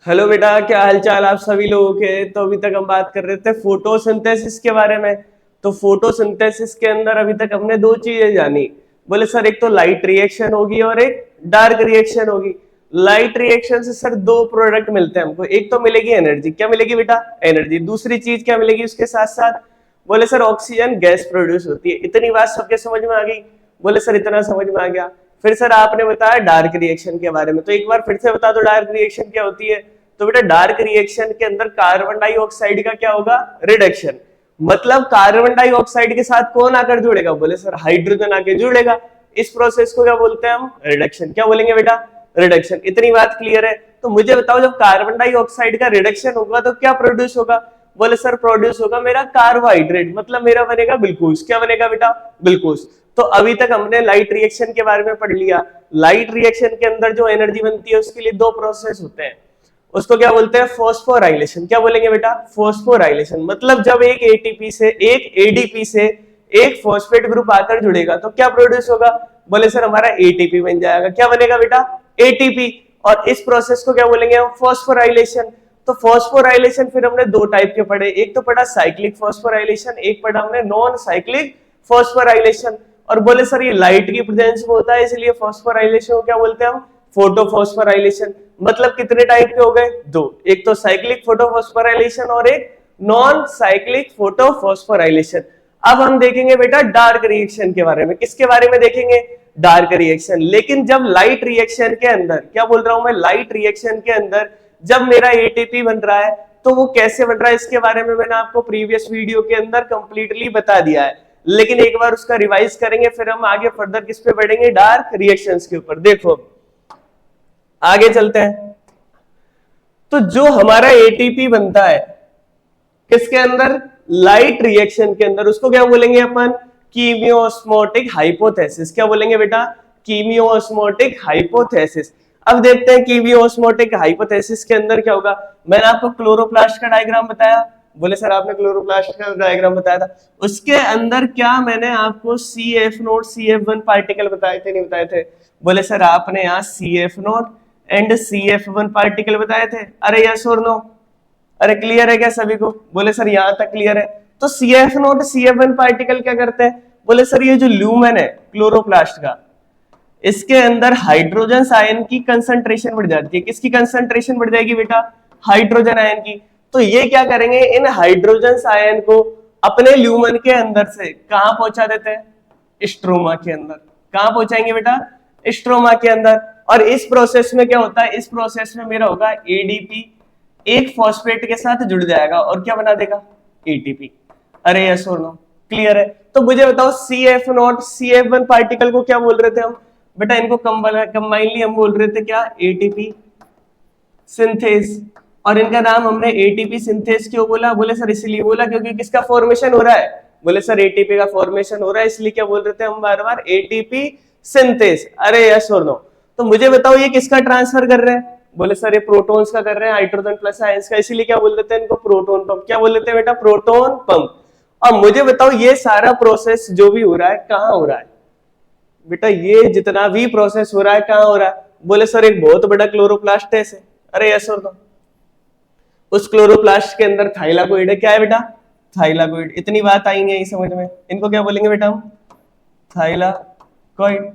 Hello बेटा, क्या हालचाल आप सभी लोगों के। तो अभी तक हम बात कर रहे थे फोटोसिंथेसिस के बारे में। तो फोटोसिंथेसिस के अंदर अभी तक हमने दो चीजें जानी। बोले सर एक तो लाइट रिएक्शन होगी और एक डार्क रिएक्शन होगी। लाइट रिएक्शन से सर दो प्रोडक्ट मिलते हैं हमको। एक तो मिलेगी एनर्जी, क्या मिलेगी बेटा, एनर्जी। दूसरी चीज क्या मिलेगी उसके साथ साथ, बोले सर ऑक्सीजन गैस प्रोड्यूस होती है। इतनी बात सबके समझ में आ गई। बोले सर इतना समझ में आ गया। फिर सर आपने बताया डार्क रिएक्शन के बारे में, तो एक बार फिर से बता दो डार्क रिएक्शन क्या होती है। तो बेटा डार्क रिएक्शन के अंदर कार्बन डाइऑक्साइड का क्या होगा, रिडक्शन। मतलब कार्बन डाइऑक्साइड के साथ कौन आकर जुड़ेगा, बोले सर हाइड्रोजन आके जुड़ेगा। इस प्रोसेस को क्या बोलते हैं हम, रिडक्शन। क्या बोलेंगे बेटा, रिडक्शन। इतनी बात क्लियर है। तो मुझे बताओ जब कार्बन डाइऑक्साइड का रिडक्शन होगा तो क्या प्रोड्यूस होगा, बोले सर प्रोड्यूस होगा मेरा कार्बोहाइड्रेट, मतलब मेरा बनेगा ग्लूकोज। क्या बनेगा बेटा, ग्लूकोज। तो अभी तक हमने लाइट रिएक्शन के बारे में पढ़ लिया। लाइट रिएक्शन के अंदर जो एनर्जी बनती है उसके लिए दो प्रोसेस होते हैं। उसको क्या बोलते हैं, फॉस्फोराइलेशन। क्या बोलेंगे बेटा, फॉस्फोराइलेशन। मतलब जब एक एटीपी से एक एडीपी से एक फॉस्फेट ग्रुप आकर जुड़ेगा तो क्या प्रोड्यूस होगा, बोले सर हमारा एटीपी बन जाएगा। क्या बनेगा बेटा, एटीपी। और इस प्रोसेस को क्या बोलेंगे हम, फॉस्फोराइलेशन। तो फॉस्फोराइलेशन फिर हमने दो टाइप के पढ़े, एक तो पढ़ा साइक्लिक फॉस्फोराइलेशन, एक पढ़ा हमने नॉन साइक्लिक फॉस्फोराइलेशन। और बोले सर ये लाइट की प्रेजेंस में होता है इसलिए फॉस्फोराइलेशन को क्या बोलते हैं हम, फोटोफॉस्फोराइलेशन। मतलब कितने टाइप के हो गए, दो। एक तो साइक्लिक फोटोफॉस्फोराइलेशन और एक नॉन साइक्लिक फोटोफॉस्फोराइलेशन। अब हम देखेंगे बेटा डार्क रिएक्शन के बारे में। किसके बारे में देखेंगे, डार्क रिएक्शन। लेकिन जब लाइट रिएक्शन के अंदर, क्या बोल रहा हूं मैं, लाइट रिएक्शन के अंदर जब मेरा एटीपी बन रहा है तो वो कैसे बन रहा है इसके बारे में मैंने आपको प्रीवियस वीडियो के अंदर कंप्लीटली बता दिया है। लेकिन एक बार उसका रिवाइज करेंगे फिर हम आगे फर्दर किस पे बढ़ेंगे, डार्क रिएक्शंस के ऊपर। देखो आगे चलते हैं। तो जो हमारा एटीपी बनता है किसके अंदर, लाइट रिएक्शन के अंदर, उसको क्या बोलेंगे अपन, कीमियोस्मोटिक हाइपोथेसिस। क्या बोलेंगे बेटा, कीमियोस्मोटिक हाइपोथेसिस। अब देखते हैं कीमियोस्मोटिक हाइपोथेसिस के अंदर क्या होगा। मैंने आपको क्लोरोप्लास्ट का डायग्राम बताया, बोले सर आपने क्लोरोप्लास्ट का डायग्राम बताया था, उसके अंदर क्या मैंने आपको CF0 CF1 पार्टिकल बताए थे, नहीं बताए थे, बोले सर आपने यहाँ CF0 एंड CF1 पार्टिकल बताए थे। अरे यस और नो, अरे क्लियर है क्या सभी को, बोले सर यहां तक क्लियर है। तो CF0 CF1 पार्टिकल क्या करते हैं, बोले सर ये जो ल्यूमेन है क्लोरोप्लास्ट का, इसके अंदर हाइड्रोजन आयन की कंसंट्रेशन बढ़ जाती है। किसकी कंसंट्रेशन बढ़ जाएगी बेटा, हाइड्रोजन आयन की। तो ये क्या करेंगे, इन हाइड्रोजन आयन को अपने ल्यूमेन के अंदर से कहां पहुंचा देते हैं, स्ट्रोमा के अंदर। कहां पहुंचाएंगे बेटा, स्ट्रोमा के अंदर। और इस प्रोसेस में क्या होता है, इस प्रोसेस में मेरा होगा एडीपी एक फॉस्फेट के साथ जुड़ जाएगा और क्या बना देगा, एटीपी। अरे यस और नो, क्लियर है। तो मुझे बताओ CF0 CF1 पार्टिकल को क्या बोल रहे थे हम बेटा, इनको कंबाइनली हम बोल रहे थे क्या, एटीपी सिंथेस। और इनका नाम हमने एटीपी सिंथेस क्यों बोला, बोले सर इसलिए बोला क्योंकि किसका फॉर्मेशन हो रहा है, बोले सर एटीपी का फॉर्मेशन हो रहा है, इसलिए क्या बोल रहे थे हम बार बार, एटीपी सिंथेस। अरे यस और नो। तो मुझे बताओ ये किसका ट्रांसफर कर रहे हैं, बोले सर ये प्रोटॉन्स का कर रहे हैं, हाइड्रोजन प्लस आयंस का, इसीलिए क्या बोल देते हैं इनको, प्रोटॉन पंप। क्या बोल देते हैं बेटा, प्रोटॉन पंप। अब मुझे बताओ ये सारा प्रोसेस जो भी हो रहा है कहाँ हो रहा है बेटा, ये जितना भी प्रोसेस हो रहा है कहाँ हो रहा है, बोले सर एक बहुत बड़ा क्लोरोप्लास्ट है। अरे यस और नो। उस क्लोरोप्लास्ट के अंदर थाइलाकोइड है। क्या है बेटा, थाइलाकोइड। इतनी बात आई नहीं समझ में, इनको क्या बोलेंगे बेटा हम, थाइलाकोइड।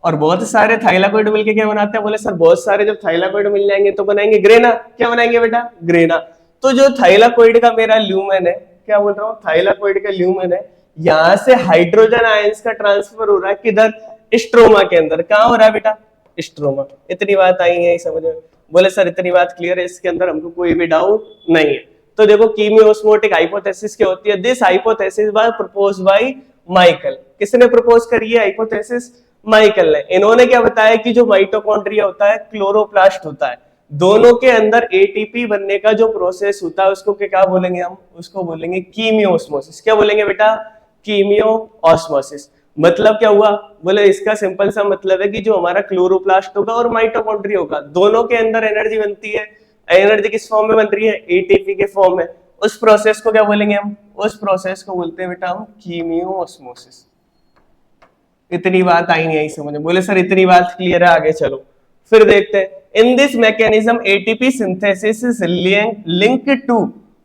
और बहुत सारे थाइलाकोइड मिलके क्या बनाते हैं, बोले सर बहुत सारे जब थाइलाकोइड मिल जाएंगे तो बनाएंगे ग्रेना। क्या बनाएंगे बेटा, ग्रेना। तो जो थाइलाकोइड का मेरा ल्यूमेन है, क्या बोल रहा हूँ, थाइलाकोइड का ल्यूमेन है, यहां से हाइड्रोजन आयंस का ट्रांसफर हो रहा है किधर, स्ट्रोमा के अंदर। कहां हो रहा है बेटा, स्ट्रोमा। इतनी बात आई है समझ में, बोले सर इतनी बात क्लियर है, इसके अंदर हमको कोई भी डाउट नहीं है। तो देखो कीमियोस्मोटिक हाइपोथेसिस क्या होती है, this hypothesis was proposed by Michael. किसने प्रपोज करी है हाइपोथेसिस, माइकल ने। इन्होंने क्या बताया कि जो माइटोकॉन्ड्रिया होता है, क्लोरोप्लास्ट होता है, दोनों के अंदर एटीपी बनने का जो प्रोसेस होता है उसको क्या बोलेंगे हम, उसको बोलेंगे कीमियोस्मोसिस। क्या बोलेंगे बेटा, कीमियोस्मोसिस। मतलब क्या हुआ, बोले इसका सिंपल सा मतलब है कि जो हमारा क्लोरोप्लास्ट होगा और माइटोकॉन्ड्रिया होगा, दोनों के अंदर एनर्जी बनती है। एनर्जी किस फॉर्म में बन रही है, एटीपी के फॉर्म में। उस प्रोसेस को क्या बोलेंगे हम, उस प्रोसेस को बोलते हैं बेटा हम कीमियोस्मोसिस। इतनी बात आई नहीं आई समझ में, बोले सर इतनी बात क्लियर है, आगे चलो। फिर देखते हैं in this mechanism ATP synthesis is linked to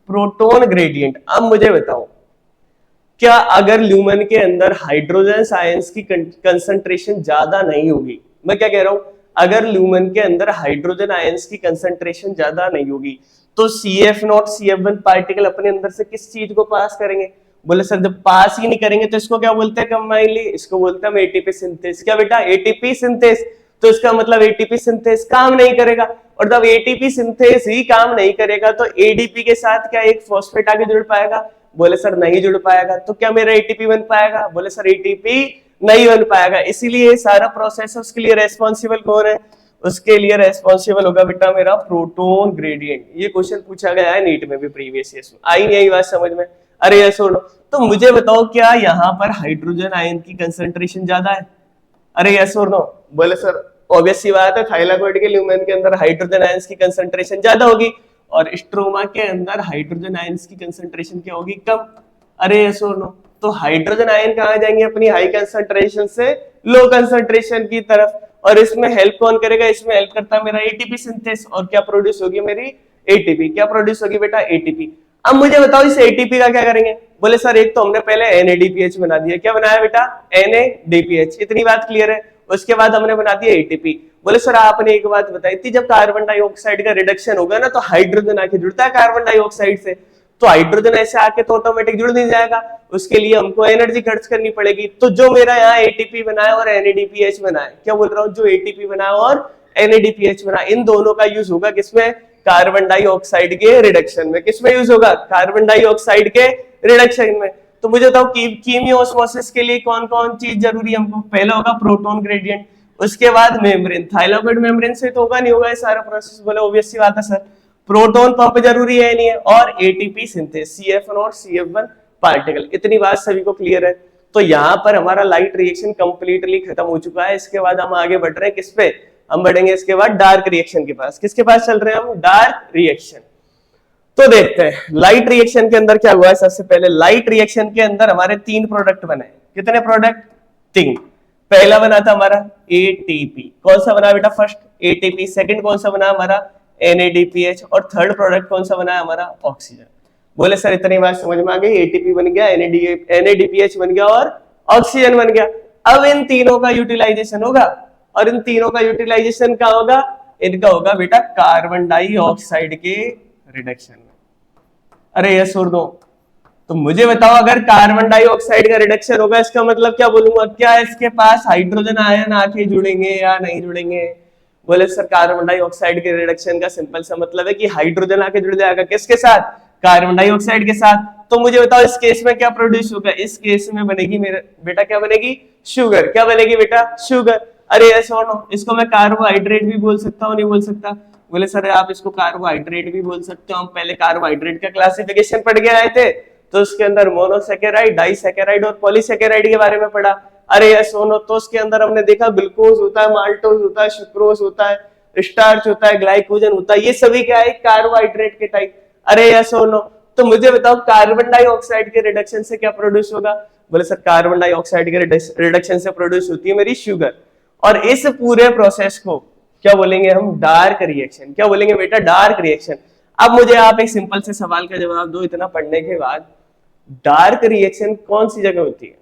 proton gradient. अब मुझे बताओ, क्या अगर ल्यूमेन के अंदर हाइड्रोजन आयंस की कंसंट्रेशन ज्यादा नहीं होगी, मैं क्या कह रहा हूं, अगर ल्यूमेन के अंदर हाइड्रोजन आयंस की कंसंट्रेशन ज्यादा नहीं होगी तो CF0 CF1 पार्टिकल अपने अंदर से किस चीज को पास करेंगे? बोले सर जब पास ही नहीं करेंगे तो इसको क्या बोलते हैं कंबाइनली? इसको बोलते हैं एटीपी सिंथेस। क्या बेटा? ATP synthase. तो इसका मतलब एटीपी सिंथेस काम नहीं करेगा, और जब एटीपी सिंथेस ही काम नहीं करेगा तो एडीपी के साथ क्या एक फॉस्फेट आगे जुड़ पाएगा? बोले सर नहीं जुड़ पाएगा। तो क्या मेरा एटीपी बन पाएगा? बोले सर एटीपी नहीं बन पाएगा। इसीलिए सारा प्रोसेस उसके लिए रेस्पॉन्सिबल कौन है? उसके लिए रेस्पॉन्सिबल होगा बेटा मेरा प्रोटॉन ग्रेडियंट। ये क्वेश्चन पूछा गया है नीट में भी प्रीवियस ईयर में। आई नहीं आई बात समझ में? अरे ये सुनो, तो मुझे बताओ क्या यहाँ पर हाइड्रोजन आयन की कंसंट्रेशन ज्यादा है? अरे यस और नो? बोले सर ऑब्वियस सी बात है, थाइलाकोइड के ल्यूमेन के अंदर हाइड्रोजन आयंस की कंसंट्रेशन ज्यादा होगी और स्ट्रोमा के अंदर हाइड्रोजन आयंस की कंसंट्रेशन क्या होगी? कम। अरे यस और नो? तो हाइड्रोजन आयन कहाँ जाएंगे अपनी हाई कंसंट्रेशन से लो कंसंट्रेशन की तरफ, और इसमें हेल्प कौन करेगा? इसमें हेल्प करता है मेरा एटीपी सिंथेस। और क्या प्रोड्यूस होगी मेरी? एटीपी। क्या प्रोड्यूस होगी बेटा? एटीपी। अब मुझे बताओ इस एटीपी का क्या करेंगे? बोले सर एक तो हमने पहले NADPH बना दिया। क्या बनाया बेटा? NADPH। इतनी बात क्लियर है। उसके बाद हमने बना दिया एटीपी। बोले सर आपने एक बात बताई थी, जब कार्बन डाइऑक्साइड का रिडक्शन होगा ना तो हाइड्रोजन आके जुड़ता है कार्बन डाइऑक्साइड से, तो हाइड्रोजन ऐसे आके तो ऑटोमेटिक जुड़ नहीं जाएगा, उसके लिए हमको एनर्जी खर्च करनी पड़ेगी। तो जो मेरा यहाँ एटीपी बना है और NADPH बना है, क्या बोल रहा हूँ, जो एटीपी बना है और NADPH बना, इन दोनों का यूज होगा किसमें? कार्बन डाइऑक्साइड के रिडक्शन में। किसमें यूज होगा? कार्बन डाइऑक्साइड के रिडक्शन में। तो मुझे बताओ कीमियोस्मोसिस के लिए कौन कौन चीज जरूरी है हमको? पहला होगा प्रोटॉन ग्रेडियंट, उसके बाद मेम्ब्रेन। थाइलाकोइड मेम्ब्रेन से तो होगा नहीं, होगा ये सारा प्रोसेस? बोले ऑब्वियस सी बात है सर। प्रोटॉन पंप जरूरी है नहीं है, और एटीपी सिंथेस, CF1 और CF1 पार्टिकल। इतनी बात सभी को क्लियर है? तो यहाँ पर हमारा लाइट रिएक्शन कंप्लीटली खत्म हो चुका है। इसके बाद हम आगे बढ़ रहे हैं किस पे? हम बढ़ेंगे इसके बाद डार्क रिएक्शन के पास। किसके पास चल रहे हैं हम? Dark reaction. तो देखते हैं लाइट रिएक्शन के अंदर क्या हुआ है। सबसे पहले लाइट रिएक्शन के अंदर हमारे 3 प्रोडक्ट बने। कितने प्रोडक्ट? 3। पहला बना था हमारा ATP। कौन सा बना बेटा? First ATP। सेकंड कौन सा बना हमारा? NADPH। और थर्ड प्रोडक्ट कौन सा बना है हमारा? ऑक्सीजन। बोले सर इतनी बात समझ में आ गई, ATP बन गया, NADPH बन गया और ऑक्सीजन बन गया। अब इन तीनों का यूटिलाइजेशन होगा, और इन तीनों का यूटिलाइजेशन क्या होगा? इनका होगा बेटा कार्बन डाइऑक्साइड के रिडक्शन में। अरे यस और नो? तो मुझे बताओ अगर कार्बन डाइऑक्साइड का रिडक्शन होगा, इसका मतलब क्या बोलूंगा, क्या इसके पास हाइड्रोजन आयन आके जुड़ेंगे या नहीं जुड़ेंगे? बोले सर कार्बन डाइऑक्साइड के रिडक्शन का सिंपल सा मतलब है कि हाइड्रोजन आके जुड़ जाएगा। किसके साथ? कार्बन डाइऑक्साइड के साथ। तो मुझे बताओ इस केस में क्या प्रोड्यूस होगा? इस केस में बनेगी मेरे बेटा, क्या बनेगी? शुगर। क्या बनेगी बेटा? शुगर। अरे यस और नो? इसको मैं कार्बोहाइड्रेट भी बोल सकता हूँ, नहीं बोल सकता? बोले सर आप इसको कार्बोहाइड्रेट भी बोल सकते हो। हम पहले कार्बोहाइड्रेट का क्लासिफिकेशन पढ़ के आए थे, तो उसके अंदर मोनोसैकेराइड, डाइसैकेराइड और पॉलीसैकेराइड के बारे में पढ़ा। अरे यस और नो? तो उसके अंदर हमने देखा ग्लूकोज होता है, माल्टोज होता है, सुक्रोज होता है, स्टार्च होता है, ग्लाइकोजन होता है। ये सभी क्या है? कार्बोहाइड्रेट के टाइप। अरे यस और नो? तो मुझे बताओ कार्बन डाइऑक्साइड के रिडक्शन से क्या प्रोड्यूस होगा? बोले सर कार्बन डाइऑक्साइड के रिडक्शन से प्रोड्यूस होती है मेरी शुगर। और इस पूरे प्रोसेस को क्या बोलेंगे हम? Dark reaction. क्या बोलेंगे बेटा? Dark reaction. अब मुझे आप एक सिंपल से सवाल का जवाब दो इतना पढ़ने के बाद, डार्क रिएक्शन कौन सी जगह होती है?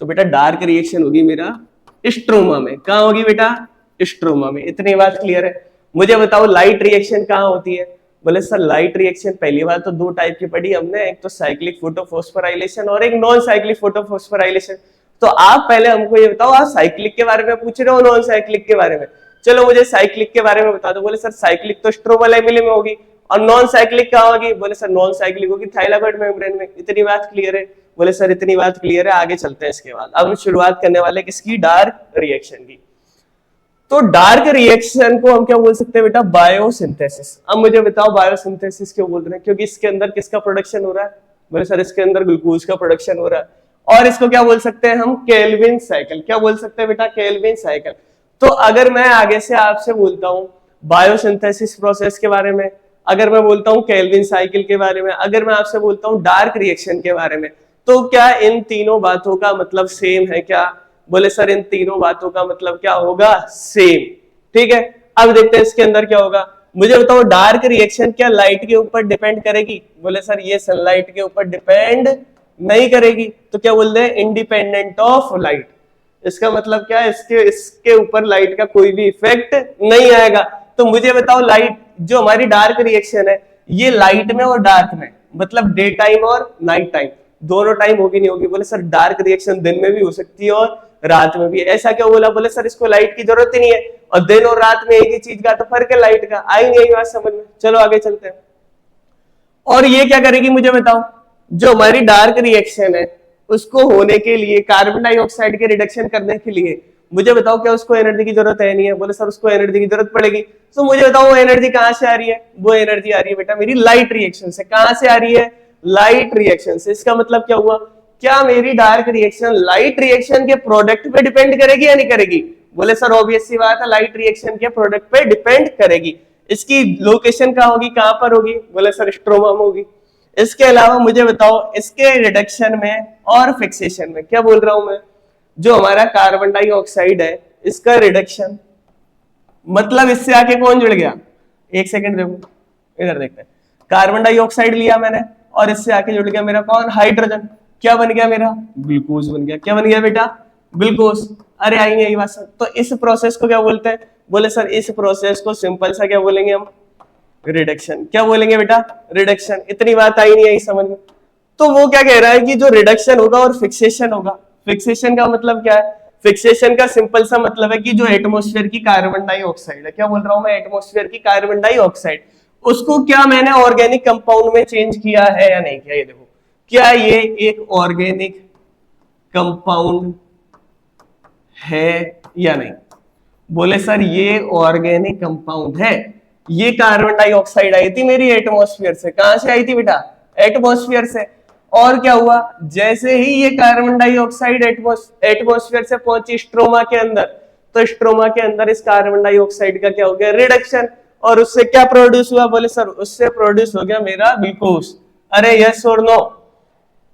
तो बेटा डार्क रिएक्शन होगी मेरा स्ट्रोमा में। कहां होगी बेटा? स्ट्रोमा में। इतनी बात क्लियर है? मुझे बताओ लाइट रिएक्शन कहां होती है? बोले सर लाइट रिएक्शन पहली बार तो 2 टाइप की पढ़ी हमने, एक तो साइक्लिक फोटोफॉस्फोराइलेशन और एक नॉन साइक्लिक फोटोफॉस्फोराइलेशन। तो आप पहले हमको ये बताओ, आप साइक्लिक के बारे में पूछ रहे हो नॉन साइक्लिक के बारे में? चलो मुझे साइक्लिक के बारे में बता दो। बोले सर साइक्लिक तो स्ट्रोमा लैमेले में होगी, और नॉन साइक्लिक कहां होगी? बोले सर नॉन साइक्लिक होगी थाइलाकोइड मेम्ब्रेन में। इतनी बात क्लियर है? बोले सर इतनी बात क्लियर है, आगे चलते हैं इसके बाद। अब हम शुरुआत करने वाले किसकी? डार्क रिएक्शन की। तो डार्क रिएक्शन को हम क्या बोल सकते हैं बेटा? बायोसिंथेसिस। अब मुझे बताओ बायोसिंथेसिस क्यों बोल रहे हैं? क्योंकि इसके अंदर किसका प्रोडक्शन हो रहा है? बोले सर इसके अंदर ग्लूकोज का प्रोडक्शन हो रहा है। और इसको क्या बोल सकते हैं हम? Calvin cycle. क्या बोल सकते हैं बेटा? Calvin cycle. तो अगर मैं आगे से आपसे बोलता हूं बायोसिंथेसिस प्रोसेस के बारे में, अगर मैं बोलता हूं केल्विन साइकिल के बारे में, अगर मैं आपसे बोलता हूं डार्क रिएक्शन के बारे में, तो क्या इन तीनों बातों का मतलब सेम है क्या? बोले सर इन तीनों बातों का मतलब क्या होगा? सेम। ठीक है, अब देखते हैं इसके अंदर क्या होगा। मुझे बताओ डार्क रिएक्शन क्या लाइट के ऊपर डिपेंड करेगी? बोले सर ये सनलाइट के ऊपर डिपेंड नहीं करेगी, तो क्या बोलते हैं इंडिपेंडेंट ऑफ लाइट। इसका मतलब क्या है, इसके ऊपर लाइट का कोई भी इफेक्ट नहीं आएगा। तो मुझे बताओ लाइट जो हमारी डार्क रिएक्शन है ये लाइट में और डार्क में, मतलब डे टाइम और नाइट टाइम दोनों टाइम होगी नहीं होगी? बोले सर डार्क रिएक्शन दिन में भी हो सकती है और रात में भी। ऐसा क्यों बोला? बोले सर इसको लाइट की जरूरत ही नहीं है, और दिन और रात में एक ही चीज का तो फर्क है लाइट का। आई नहीं आई बात समझ में? चलो आगे चलते हैं। और ये क्या करेगी मुझे बताओ, जो हमारी डार्क रिएक्शन है उसको होने के लिए, कार्बन डाइऑक्साइड के रिडक्शन करने के लिए मुझे बताओ क्या उसको एनर्जी की जरूरत है नहीं है? बोले सर उसको एनर्जी की जरूरत पड़ेगी। तो मुझे बताओ वो एनर्जी कहां से आ रही है? वो एनर्जी आ रही है बेटा मेरी लाइट रिएक्शन से। कहां से आ रही है? लाइट रिएक्शन से। इसका मतलब क्या हुआ, क्या मेरी डार्क रिएक्शन लाइट रिएक्शन के प्रोडक्ट पे डिपेंड करेगी या नहीं करेगी? बोले सर ऑब्वियस सी बात है, लाइट रिएक्शन के प्रोडक्ट पे डिपेंड करेगी। इसकी लोकेशन कहां होगी, कहां पर होगी? बोले सर स्ट्रोमा में होगी। इसके अलावा मुझे बताओ इसके रिडक्शन में और फिक्सेशन में, क्या बोल रहा हूं मैं, जो हमारा कार्बन डाइऑक्साइड है इसका रिडक्शन, मतलब इससे आके कौन जुड़ गया? एक सेकंड देखो, इधर देखते हैं। कार्बन डाइऑक्साइड लिया मैंने और इससे आके जुड़ गया मेरा कौन? हाइड्रोजन। क्या बन गया मेरा? ग्लूकोज बन गया। क्या बन गया बेटा? ग्लूकोज। अरे आई नहीं आई बात। तो इस प्रोसेस को क्या बोलते हैं? बोले सर इस प्रोसेस को सिंपल सा क्या बोलेंगे हम? रिडक्शन। क्या बोलेंगे बेटा? रिडक्शन। इतनी बात आई नहीं आई समझ में? तो वो क्या कह रहा है कि जो रिडक्शन होगा और फिक्सेशन होगा। फिक्सेशन का मतलब क्या है? फिक्सेशन का सिंपल सा मतलब है कि जो एटमॉस्फेयर की कार्बन डाइऑक्साइड है, क्या बोल रहा हूं मैं, एटमॉस्फेयर की कार्बन डाइऑक्साइड, उसको क्या मैंने ऑर्गेनिक कंपाउंड में चेंज किया है या नहीं किया? ये देखो, क्या ये एक ऑर्गेनिक कंपाउंड है या नहीं? बोले सर ये ऑर्गेनिक कंपाउंड है। ये कार्बन डाइऑक्साइड आई थी मेरी एटमॉस्फेयर से। कहां से आई थी बेटा? एटमॉस्फेयर से। और क्या हुआ, जैसे ही ये कार्बन डाइऑक्साइड एटमॉस्फेयर से पहुंची स्ट्रोमा के अंदर, तो स्ट्रोमा के अंदर इस कार्बन डाइऑक्साइड का क्या हो गया? रिडक्शन। और उससे क्या प्रोड्यूस हुआ? बोले सर उससे प्रोड्यूस हो गया मेरा ग्लूकोज। अरे यस और नो?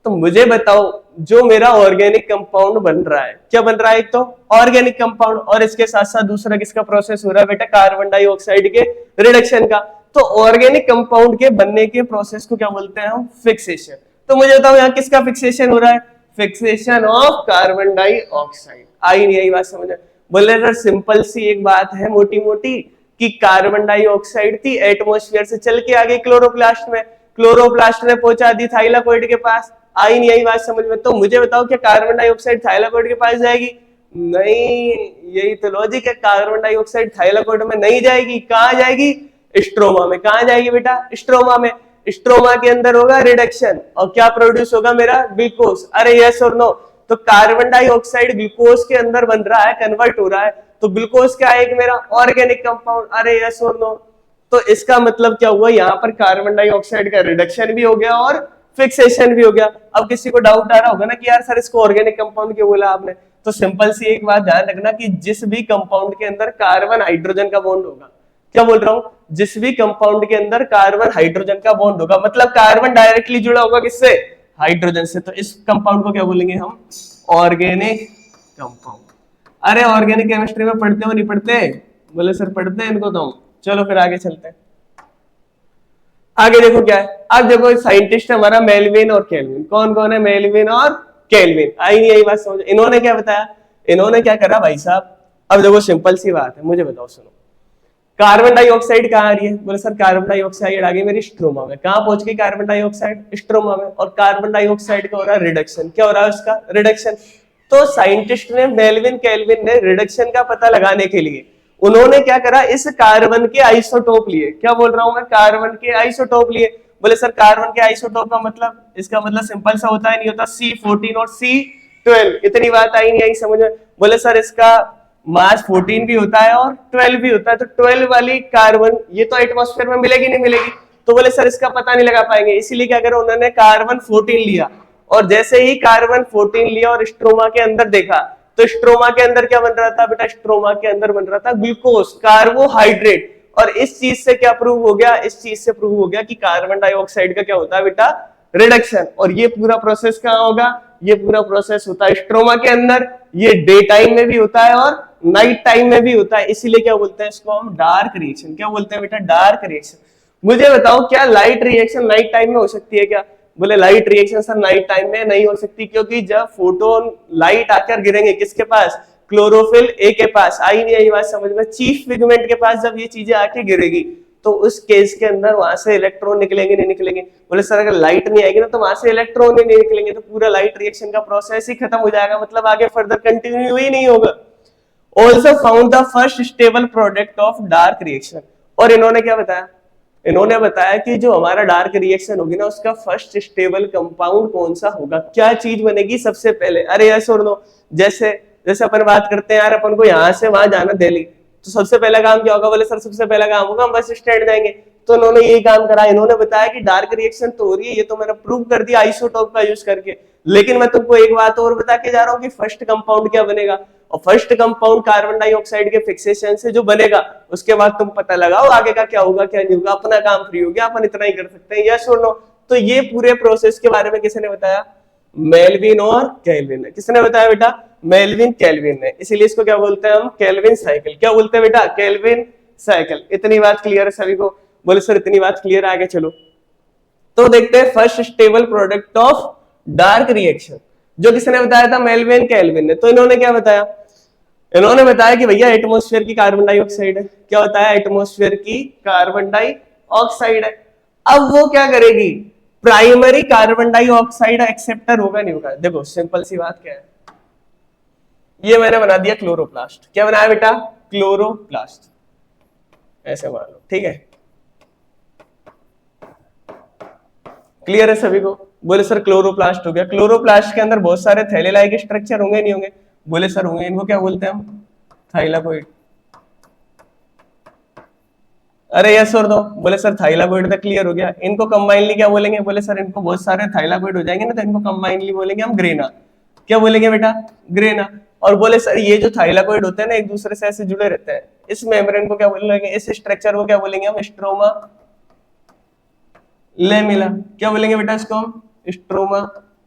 तो मुझे बताओ जो मेरा ऑर्गेनिक कंपाउंड बन रहा है, क्या बन रहा है? एक तो ऑर्गेनिक कंपाउंड, और इसके साथ साथ दूसरा किसका प्रोसेस हो रहा है बेटा? कार्बन डाइऑक्साइड के रिडक्शन का। तो ऑर्गेनिक कंपाउंड के बनने के प्रोसेस को क्या बोलते हैं हम? फिक्सेशन। तो मुझे बताओ यहाँ किसका फिक्सेशन हो रहा है? Fixation of carbon dioxide. आई नहीं आई बात समझ में? बोले सर सिंपल सी एक बात है मोटी मोटी, कि कार्बन डाइऑक्साइड थी एटमॉस्फेयर से चल के आ गई क्लोरोप्लास्ट में, क्लोरोप्लास्ट ने पहुंचा दी थाइलाकोइड के पास। आई नहीं आई बात समझ में? तो मुझे बताओ क्या कार्बन डाइऑक्साइड थाइलाकोइड के पास जाएगी? नहीं, यही तो लॉजिक है, कार्बन डाइऑक्साइड थाइलाकोइड में नहीं जाएगी। कहां जाएगी? स्ट्रोमा में। कहां जाएगी बेटा? स्ट्रोमा में। स्ट्रोमा के अंदर होगा रिडक्शन, और क्या प्रोड्यूस होगा मेरा? ग्लूकोज। अरे यस और नो? तो कार्बन डाइऑक्साइड ग्लूकोज के अंदर बन रहा है, कन्वर्ट हो रहा है, तो ग्लूकोज क्या है? एक मेरा ऑर्गेनिक कंपाउंड। अरे यस और नो? तो इसका मतलब क्या हुआ, यहाँ पर कार्बन डाइऑक्साइड का रिडक्शन भी हो गया और फिक्सेशन भी हो गया। अब किसी को डाउट आ रहा होगा ना कि यार सर इसको ऑर्गेनिक कंपाउंड क्यों बोला आपने? तो सिंपल सी एक बात ध्यान रखना कि जिस भी कंपाउंड के अंदर कार्बन हाइड्रोजन का बॉन्ड होगा, क्या बोल रहा हूं, जिस भी कंपाउंड के अंदर कार्बन हाइड्रोजन का बॉन्ड होगा, मतलब कार्बन डायरेक्टली जुड़ा होगा किससे? हाइड्रोजन से, तो इस कंपाउंड को क्या बोलेंगे हम? Organic compound. अरे ऑर्गेनिक केमिस्ट्री में पढ़ते हो नहीं पढ़ते? बोले सर पढ़ते हैं इनको तो हम। चलो फिर आगे चलते हैं। आगे देखो क्या है, अब देखो साइंटिस्ट हमारा मेल्विन और केल्विन। कौन कौन है? मेल्विन और केल्विन। आई नहीं आई बात समझ? इन्होंने क्या बताया, इन्होंने क्या करा भाई साहब, अब देखो सिंपल सी बात है, मुझे बताओ सुनो, कार्बन डाइऑक्साइड कहाँ आ रही है? बोले सर कार्बन डाइऑक्साइड आ गई मेरी स्ट्रोमा में। कहाँ पहुंच गई कार्बन डाइऑक्साइड? स्ट्रोमा में। और कार्बन डाइऑक्साइड का हो रहा है रिडक्शन। क्या हो रहा है उसका? रिडक्शन। तो साइंटिस्ट ने, मेल्विन केल्विन ने, रिडक्शन का पता लगाने के लिए उन्होंने क्या करा, इस कार्बन के आइसोटोप लिए। क्या बोल रहा हूं मैं? कार्बन के आइसोटोप लिए। बोले सर कार्बन के आइसोटोप का मतलब, इसका मतलब सिंपल सा होता है, नहीं होता, C14 और C12। इतनी बात आई नहीं आई समझ में? बोले सर इसका मास 14 भी होता है और 12 भी होता है, तो 12 वाली कार्बन ये तो एटमॉस्फेयर में मिलेगी नहीं मिलेगी? तो बोले सर इसका पता नहीं लगा पाएंगे, इसीलिए क्या करा उन्होंने, कार्बन 14 लिया। और जैसे ही कार्बन 14 लिया और स्ट्रोमा के अंदर देखा, तो स्ट्रोमा के अंदर क्या बन रहा था बेटा? स्ट्रोमा के अंदर बन रहा था ग्लूकोज, कार्बोहाइड्रेट। और इस चीज से क्या प्रूव हो गया? इस चीज से प्रूव हो गया कि कार्बन डाइऑक्साइड का क्या होता है बेटा? रिडक्शन। और ये पूरा प्रोसेस कहां होगा? ये पूरा प्रोसेस होता है स्ट्रोमा के अंदर। ये डे टाइम में भी होता है और नाइट टाइम में भी होता है, इसीलिए क्या बोलते हैं इसको हम डार्क रिएक्शन। क्या बोलते हैं बेटा? Dark reaction. मुझे बताओ क्या लाइट रिएक्शन नाइट टाइम में हो सकती है क्या? बोले light reaction sir night time में नहीं हो सकती, क्योंकि जब फोटोन लाइट आकर गिरेंगे किसके पास? क्लोरोफिल ए के पास। आई नहीं आई बात समझ में? चीफ पिगमेंट के पास जब ये चीजें आके गिरेगी तो उस केस के अंदर वहां से इलेक्ट्रॉन निकलेंगे नहीं निकलेंगे? बोले सर अगर लाइट नहीं आएगी ना तो वहां से इलेक्ट्रॉन ही नहीं निकलेंगे, तो पूरा लाइट रिएक्शन का प्रोसेस ही खत्म हो जाएगा, मतलब आगे फर्दर कंटिन्यू ही नहीं होगा। Also found the first stable product of dark reaction. और इन्होंने क्या बताया? इन्होंने बताया कि जो हमारा डार्क रिएक्शन होगी ना उसका फर्स्ट स्टेबल कंपाउंड कौन सा होगा, क्या चीज बनेगी सबसे पहले? अरे यार सुन लो, जैसे जैसे अपन बात करते हैं यार, अपन को यहाँ से वहां जाना दिल्ली, तो सबसे पहला काम क्या होगा? बोले सर सबसे पहला काम होगा हम बस स्टैंड जाएंगे। तो इन्होंने यही काम करा, इन्होंने बताया कि डार्क रिएक्शन तो हो रही है, ये तो मैंने प्रूव कर दिया आइसोटोप का यूज करके, लेकिन मैं तुमको एक बात और बता के जा रहा हूँ कि फर्स्ट कंपाउंड क्या बनेगा। और फर्स्ट कंपाउंड कार्बन डाइऑक्साइड के फिक्सेशन से जो बनेगा उसके बाद तुम पता लगाओ आगे का क्या होगा क्या नहीं होगा, अपना काम फ्री हो गया, अपन इतना ही कर सकते हैं, यस और नो। तो ये पूरे प्रोसेस के बारे में किसने बताया? मेल्विन और केल्विन ने। किसने बताया बेटा? मेल्विन केल्विन ने। इसीलिए इसको क्या बोलते हैं हम? Calvin cycle. क्या बोलते हैं बेटा? Calvin cycle. इतनी बात क्लियर है सभी को? बोले सर इतनी बात क्लियर, आगे चलो तो देखते हैं first stable product of dark reaction जो किसने बताया था? मेल्विन केल्विन ने। तो इन्होंने क्या बताया? इन्होंने बताया कि भैया एटमॉस्फेयर की कार्बन डाइऑक्साइड है। क्या बताया? एटमॉस्फेयर की कार्बन डाइऑक्साइड है। अब वो क्या करेगी? प्राइमरी कार्बन डाइऑक्साइड एक्सेप्टर होगा नहीं होगा? देखो सिंपल सी बात क्या है, ये मैंने बना दिया क्लोरोप्लास्ट। क्या बनाया बेटा? क्लोरोप्लास्ट, ऐसे मान लो, ठीक है? क्लियर है सभी को? बोले सर क्लोरोप्लास्ट हो गया। क्लोरोप्लास्ट के अंदर बहुत सारे थैले लाइक स्ट्रक्चर होंगे नहीं होंगे? बोले सर होंगे। इनको क्या बोलते हैं हम? थाइलाकोइड। अरे यस और दो। बोले सर थाइलाकोइड तक क्लियर हो गया। इनको कंबाइनली क्या बोलेंगे? बोले सर इनको बहुत सारे थाइलाकोइड हो जाएंगे ना तो इनको कंबाइनली बोलेंगे हम ग्रेना। क्या बोलेंगे बेटा? ग्रेना। और बोले सर ये जो थाइलाकोइड होते हैं ना एक दूसरे से ऐसे जुड़े रहते हैं, इस मेम्ब्रेन को क्या बोलेंगे? इस स्ट्रक्चर को क्या बोलेंगे हम? Stroma lamella. क्या बोलेंगे बेटा इसको हम? Stroma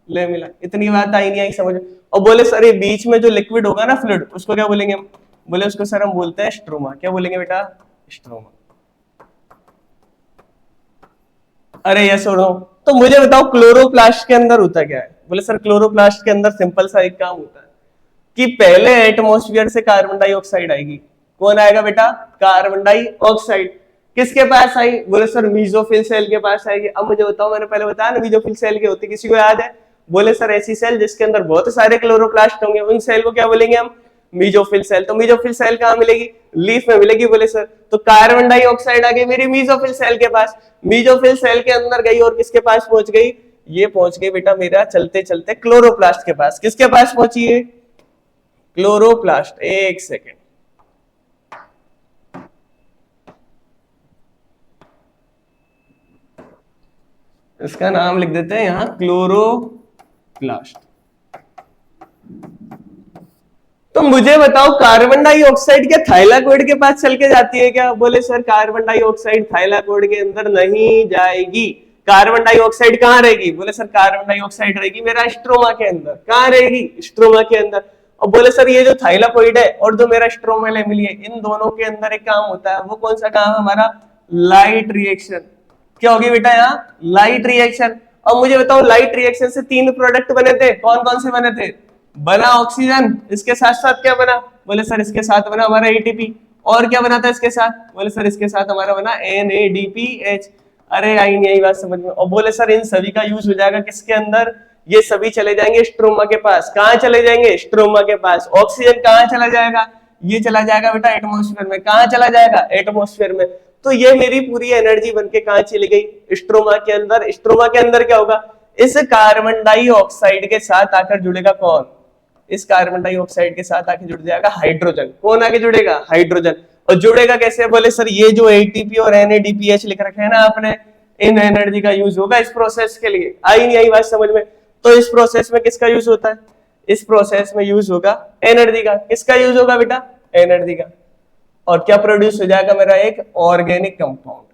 lamella. इतनी बात आई नहीं आई समझ? और बोले सर ये बीच में जो लिक्विड होगा ना फ्लूइड, उसको क्या बोलेंगे हम? बोले उसको सर हम बोलते हैं स्ट्रोमा। क्या बोलेंगे बेटा? स्ट्रोमा। अरे यस और नो। तो मुझे बताओ क्लोरोप्लास्ट के अंदर होता क्या है? बोले सर क्लोरोप्लास्ट के अंदर सिंपल सा एक काम होता है कि पहले एटमॉस्फेयर से कार्बन डाइऑक्साइड आएगी। कौन आएगा बेटा? Carbon dioxide. किसके पास आई? बोले सर मीजोफिल सेल के पास आएगी। अब मुझे बताओ, मैंने पहले बताया ना मीजोफिल सेल के होती, किसी को याद है? बोले सर ऐसी सेल जिसके अंदर बहुत सारे क्लोरोप्लास्ट होंगे, उन सेल को क्या बोलेंगे हम? Mesophyll cell. तो मीजोफिल सेल कहाँ मिलेगी? लीफ में मिलेगी। बोले सर तो कार्बन डाइऑक्साइड आ गई मेरी मीजोफिल सेल के पास। मीजोफिल सेल के अंदर गई और किसके पास पहुंच गई? ये पहुंच गई बेटा मेरा चलते चलते क्लोरोप्लास्ट के पास। किसके पास पहुंची है? क्लोरोप्लास्ट। एक सेकेंड, इसका नाम लिख देते हैं यहां क्लोरोप्लास्ट। तो मुझे बताओ कार्बन डाइऑक्साइड क्या थाइलाकोइड के पास चल के जाती है क्या? बोले सर कार्बन डाइऑक्साइड थाइलाकोइड के अंदर नहीं जाएगी। कार्बन डाइऑक्साइड कहां रहेगी? बोले सर कार्बन डाइऑक्साइड रहेगी मेरा स्ट्रोमा के अंदर। कहां रहेगी? स्ट्रोमा के अंदर। और बोले सर ये जो थाइलाकोइड है और जो मेरा स्ट्रोमा लेमिली है, इन दोनों के अंदर एक काम होता है। वो कौन सा काम है हमारा? Light reaction. क्या होगी बेटा यहाँ? Light reaction. और मुझे बताओ लाइट रिएक्शन से 3 प्रोडक्ट बने थे, कौन कौन से बने थे? बना ऑक्सीजन, इसके साथ साथ क्या बना? बोले सर इसके साथ बना हमारा एटीपी। और क्या बना था इसके साथ? बोले सर इसके साथ हमारा बना NADPH। अरे आई नहीं आई बात समझ में? और बोले सर इन सभी का यूज हो जाएगा किसके अंदर? ये सभी चले जाएंगे स्ट्रोमा के पास। कहाँ चले जाएंगे? स्ट्रोमा के पास। ऑक्सीजन कहाँ चला जाएगा? ये चला जाएगा बेटा एटमॉस्फेयर में। कहाँ चला जाएगा? एटमॉस्फेयर में। तो ये मेरी पूरी एनर्जी बनके कहाँ चली गई? स्ट्रोमा के अंदर। स्ट्रोमा के अंदर क्या होगा? इस कार्बन डाइऑक्साइड के साथ आकर जुड़ेगा कौन? इस कार्बन डाइऑक्साइड के साथ आके जुड़ जाएगा हाइड्रोजन। कौन आके जुड़ेगा? हाइड्रोजन। और जुड़ेगा कैसे? बोले सर ये जो एटीपी और NADPH लिख रखे हैं ना आपने, इन एनर्जी का यूज होगा इस प्रोसेस के लिए। आई नहीं आई बात समझ में? तो इस प्रोसेस में किसका यूज होता है? इस प्रोसेस में यूज होगा एनर्जी का। किसका यूज होगा बेटा? एनर्जी का। और क्या प्रोड्यूस हो जाएगा मेरा? एक ऑर्गेनिक कंपाउंड।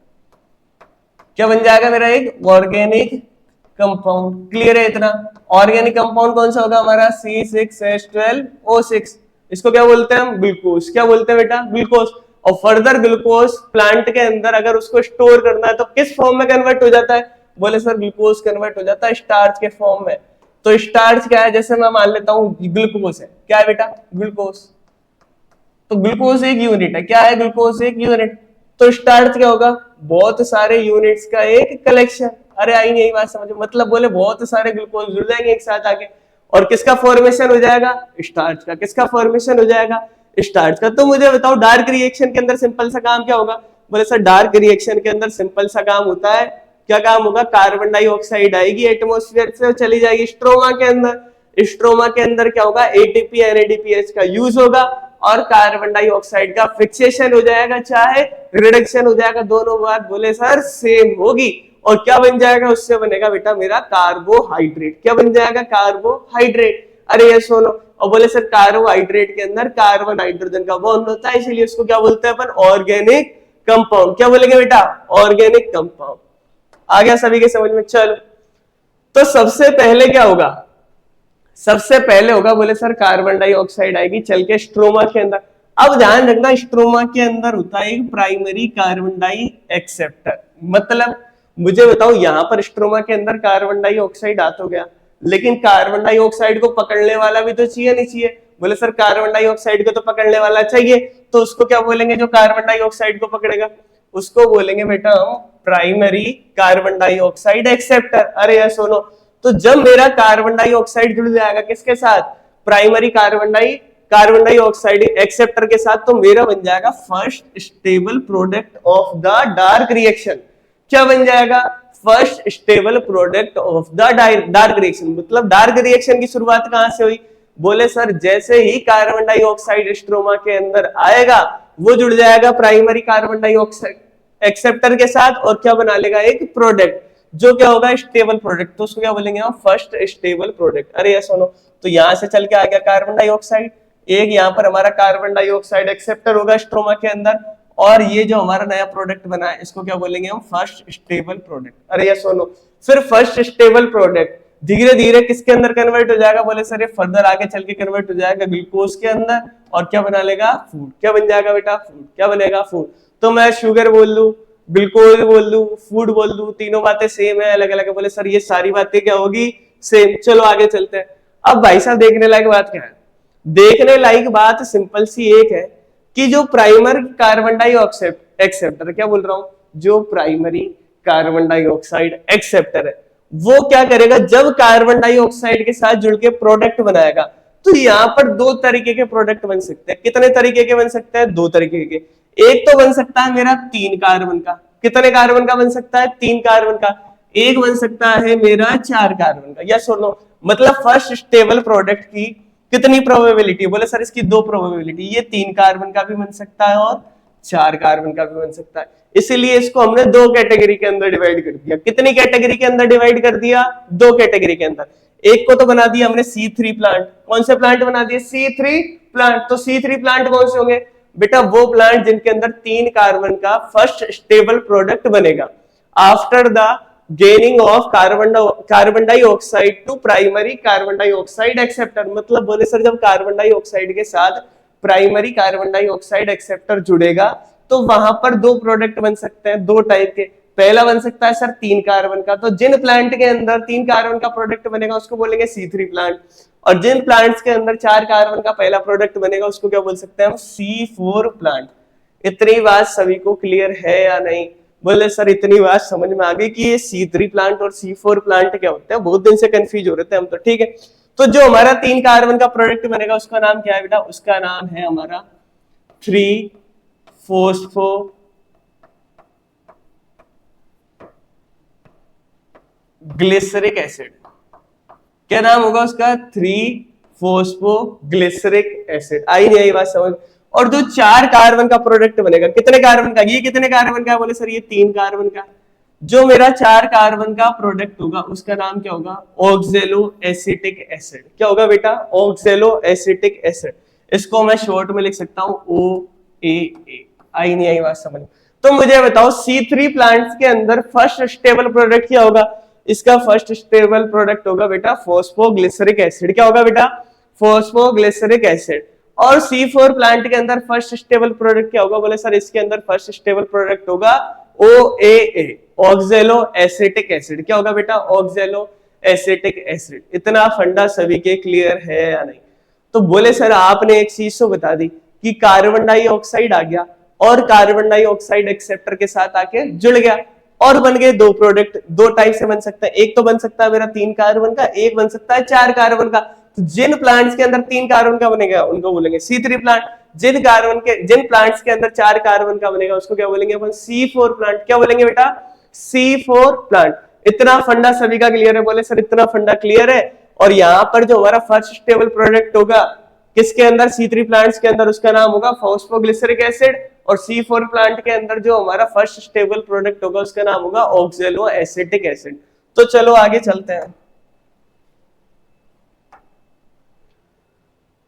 क्या बन जाएगा मेरा? एक ऑर्गेनिक कंपाउंड। क्लियर है इतना? ऑर्गेनिक कंपाउंड कौन सा होगा हमारा? C6H12O6। इसको क्या बोलते हैं हम? ग्लूकोज। क्या बोलते हैं बेटा? ग्लूकोज। और फर्दर ग्लूकोज प्लांट के अंदर अगर उसको स्टोर करना है तो किस फॉर्म में कन्वर्ट हो जाता है? बोले सर ग्लूकोज कन्वर्ट हो जाता है स्टार्च के फॉर्म में। तो स्टार्च क्या है? जैसे मैं मान लेता हूं ग्लूकोज है, क्या है बेटा? ग्लूकोज। तो ग्लूकोज एक यूनिट है। क्या है? ग्लूकोज एक यूनिट। तो स्टार्च क्या होगा? बहुत सारे यूनिट्स का एक कलेक्शन। अरे आई नहीं, यही बात समझो। मतलब बोले बहुत सारे ग्लूकोज जुड़ जाएंगे एक साथ आके, और किसका फॉर्मेशन हो जाएगा? स्टार्च का। किसका फॉर्मेशन हो जाएगा? स्टार्च का। तो मुझे बताओ डार्क रिएक्शन के अंदर सिंपल सा काम क्या होगा? बोले सर डार्क रिएक्शन के अंदर सिंपल सा काम होता है। क्या काम होगा? कार्बन डाइऑक्साइड आएगी एटमॉस्फेयर से और चली जाएगी स्ट्रोमा के अंदर। स्ट्रोमा के अंदर क्या होगा? एटीपी NADPH का यूज होगा और कार्बन डाइऑक्साइड का फिक्सेशन हो जाएगा, चाहे रिडक्शन हो जाएगा। दोनों बात बोले सर सेम होगी। और क्या बन जाएगा? उससे बनेगा बेटा मेरा कार्बोहाइड्रेट। क्या बन जाएगा? कार्बोहाइड्रेट। अरे ये सुनो, और बोले सर कार्बोहाइड्रेट के अंदर कार्बन हाइड्रोजन का बॉन्ड होता है, इसलिए उसको क्या बोलते हैं अपन? Organic compound. क्या बोलेंगे बेटा? Organic compound. आ गया सभी के समझ में? चलो, तो सबसे पहले क्या होगा? सबसे पहले होगा बोले सर कार्बन डाइऑक्साइड आएगी चल के स्ट्रोमा के अंदर। अब ध्यान रखना स्ट्रोमा के अंदर होता है एक प्राइमरी कार्बन डाई एक्सेप्टर। मतलब मुझे बताओ यहां पर स्ट्रोमा के अंदर कार्बन डाइऑक्साइड आ तो गया, लेकिन कार्बन डाइऑक्साइड को पकड़ने वाला भी तो चाहिए नहीं चाहिए? बोले सर कार्बन डाइऑक्साइड को तो पकड़ने वाला चाहिए, तो उसको क्या बोलेंगे जो कार्बन डाइऑक्साइड को पकड़ेगा? उसको बोलेंगे बेटा हम प्राइमरी कार्बन डाइऑक्साइड एक्सेप्टर। अरे यार सुनो, तो जब मेरा कार्बन डाइऑक्साइड जुड़ जाएगा किसके साथ? प्राइमरी कार्बन डाइऑक्साइड एक्सेप्टर के साथ, तो मेरा बन जाएगा first stable product of the dark reaction. क्या बन जाएगा? First stable product of the dark reaction. मतलब डार्क रिएक्शन की शुरुआत कहां से हुई? बोले सर जैसे ही कार्बन डाइऑक्साइड स्ट्रोमा के अंदर आएगा वो जुड़ जाएगा प्राइमरी कार्बन डाइऑक्साइड एक्सेप्टर के साथ और क्या बना लेगा? एक प्रोडक्ट, जो क्या होगा? Stable product. तो उसको क्या बोलेंगे हम? First stable product. अरे ये सुनो, तो यहां से चल के आ गया कार्बन डाइऑक्साइड, एक यहाँ पर हमारा कार्बन डाइऑक्साइड एक्सेप्टर होगा स्ट्रोमा के अंदर, और ये जो हमारा नया प्रोडक्ट बना है इसको क्या बोलेंगे हम? First stable product. अरे ये सुनो, फिर फर्स्ट स्टेबल प्रोडक्ट धीरे धीरे किसके अंदर कन्वर्ट हो जाएगा? बोले सर ये फर्दर आगे चल के कन्वर्ट हो जाएगा ग्लूकोज के अंदर, और क्या बना लेगा? फूड। क्या बन जाएगा बेटा? फूड। क्या बनेगा? फूड। तो मैं शुगर बोल लू, ग्लूकोज बोल लू, फूड बोल लू, तीनों बातें सेम है अलग अलग है? बोले सर ये सारी बातें क्या होगी? सेम। चलो आगे चलते हैं। अब भाई साहब देखने लायक बात क्या है? देखने लायक बात सिंपल सी एक है कि जो प्राइमरी कार्बन डाइऑक्साइड एक्सेप्टर, क्या बोल रहा हूं, जो प्राइमरी कार्बन डाइऑक्साइड एक्सेप्टर है वो क्या करेगा? जब कार्बन डाइऑक्साइड के साथ जुड़ के प्रोडक्ट बनाएगा तो यहाँ पर दो तरीके के प्रोडक्ट बन सकते हैं। कितने तरीके के बन सकते हैं? दो तरीके के। एक तो बन सकता है मेरा 3 कार्बन का। कितने कार्बन का बन सकता है? 3 कार्बन का। एक बन सकता है मेरा 4 कार्बन का। या सुनो, मतलब फर्स्ट स्टेबल प्रोडक्ट की कितनी प्रोबेबिलिटी? बोले सर इसकी 2 प्रोबेबिलिटी, ये 3 कार्बन का भी बन सकता है और 4 कार्बन का भी बन सकता है। इसीलिए इसको हमने 2 कैटेगरी के अंदर डिवाइड कर दिया। कितनी कैटेगरी के अंदर डिवाइड कर दिया? 2 कैटेगरी के अंदर। एक को तो बना दिया हमने C3 प्लांट। कौन से प्लांट बना दिए? C3 plant. तो C3 प्लांट कौन से होंगे बेटा? वो प्लांट जिनके अंदर 3 कार्बन का फर्स्ट स्टेबल प्रोडक्ट बनेगा after the gaining of carbon dioxide to primary carbon dioxide acceptor. मतलब बोले सर जब कार्बन डाइऑक्साइड के साथ प्राइमरी कार्बन डाइऑक्साइड एक्सेप्टर जुड़ेगा तो वहां पर 2 प्रोडक्ट बन सकते हैं, 2 टाइप के। पहला बन सकता है सर 3 कार्बन का, तो जिन प्लांट के अंदर 3 कार्बन का प्रोडक्ट बनेगा उसको बोलेंगे C3 प्लांट, और जिन प्लांट्स के अंदर 4 कार्बन का पहला प्रोडक्ट बनेगा उसको क्या बोल सकते हैं हम? C4 plant. इतनी बात सभी को क्लियर है या नहीं? बोले सर इतनी बात समझ में आ गई कि ये C3 प्लांट और C4 प्लांट क्या होते हैं? बहुत दिन से कंफ्यूज हो रहे थे हम तो। ठीक है, तो जो हमारा 3 कार्बन का प्रोडक्ट बनेगा उसका नाम क्या है बेटा? उसका नाम है हमारा 3-फॉस्फो ग्लिसरिक एसिड। क्या नाम होगा उसका? 3-फॉस्फो ग्लिसरिक एसिड। आई नहीं आई बात समझ? और जो 4 कार्बन का प्रोडक्ट बनेगा, कितने कार्बन का? ये कितने कार्बन का? बोले सर ये 3 कार्बन का। जो मेरा 4 कार्बन का प्रोडक्ट होगा उसका नाम क्या होगा? ऑक्जेलो एसिटिक एसिड। क्या होगा बेटा? ऑक्जेलो एसिटिक एसिड। इसको मैं शॉर्ट में लिख सकता हूं OAA। आई नहीं आई बात समझ? तो मुझे बताओ C3 प्लांट्स के अंदर फर्स्ट स्टेबल प्रोडक्ट क्या होगा? इसका फर्स्ट स्टेबल प्रोडक्ट होगा बेटा फॉस्फोग्लिसरिक एसिड। क्या होगा बेटा? Phosphoglyceric acid. और C4 प्लांट के अंदर फर्स्ट स्टेबल प्रोडक्ट क्या होगा? बोले सर इसके अंदर फर्स्ट स्टेबल प्रोडक्ट होगा OAA, ऑक्जेलो एसिटिक एसिड। क्या होगा बेटा? ऑक्जेलो एसिटिक एसिड। इतना फंडा सभी के क्लियर है या नहीं? तो बोले सर आपने एक चीज तो बता दी कि कार्बन डाइऑक्साइड आ गया और कार्बन डाइऑक्साइड एक्सेप्टर के साथ आके जुड़ गया और बन गए दो प्रोडक्ट। दो टाइप से बन सकता है, एक तो बन सकता है मेरा 3 कार्बन का, एक बन सकता है 4 कार्बन का। तो जिन प्लांट्स के अंदर 3 कार्बन का बनेगा उनको बोलेंगे C3 प्लांट। जिन प्लांट्स के अंदर 4 कार्बन का बनेगा उसको क्या बोलेंगे अपन? C4 plant. क्या बोलेंगे बेटा? C4 plant. इतना फंडा सभी का क्लियर है? बोले सर इतना फंडा क्लियर है। और यहाँ पर जो हमारा फर्स्ट स्टेबल प्रोडक्ट होगा किसके अंदर? C3 प्लांट्स के अंदर, उसका नाम होगा फॉस्फोग्लिसरिक एसिड। और C4 प्लांट के अंदर जो हमारा फर्स्ट स्टेबल प्रोडक्ट होगा उसका नाम होगा ऑक्जेलो एसिटिक एसिड। तो चलो आगे चलते हैं।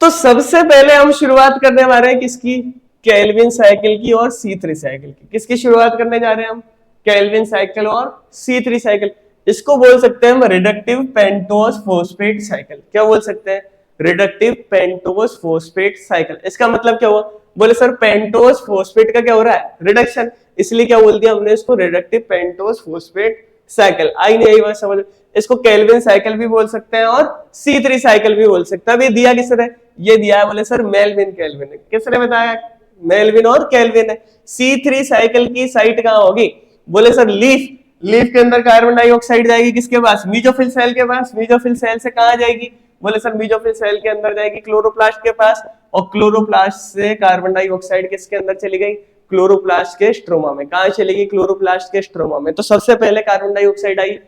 तो सबसे पहले हम शुरुआत करने वाले हैं किसकी? केल्विन साइकिल की और C3 साइकिल की। किसकी शुरुआत करने जा रहे हैं हम? केल्विन साइकिल और C3 साइकिल। इसको बोल सकते हैं हम रिडक्टिव पेंटोस फॉस्फेट साइकिल। क्या बोल सकते हैं? Reductive pentose phosphate cycle. इसका मतलब क्या हुआ? बोले सर पेंटोस फॉस्फेट का क्या हो रहा है? रिडक्शन, इसलिए क्या बोल दिया हमने इसको? Reductive pentose phosphate cycle. आई नहीं आई बात समझ? इसको केल्विन साइकिल भी बोल सकते हैं और C3 साइकिल भी बोल सकते हैं। अभी दिया किसने? ये दिया है बोले सर मेल्विन केल्विन ने। किसने बताया? मेल्विन और केल्विन है। C3 साइकिल की साइट कहां होगी? बोले सर लीफ। लीफ के अंदर कार्बन डाइऑक्साइड जाएगी किसके पास? मीजोफिल सेल के पास। मीजोफिल सेल से कहां जाएगी? बोले सर मीजोफिल सेल के अंदर जाएगी क्लोरोप्लास्ट के पास। और क्लोरोप्लास्ट से कार्बन डाइऑक्साइड किसके अंदर चली गई? क्लोरोप्लास्ट के स्ट्रोमा में। कहां चलेगी? क्लोरोप्लास्ट के स्ट्रोमा में। तो सबसे पहले कार्बन डाइऑक्साइड आई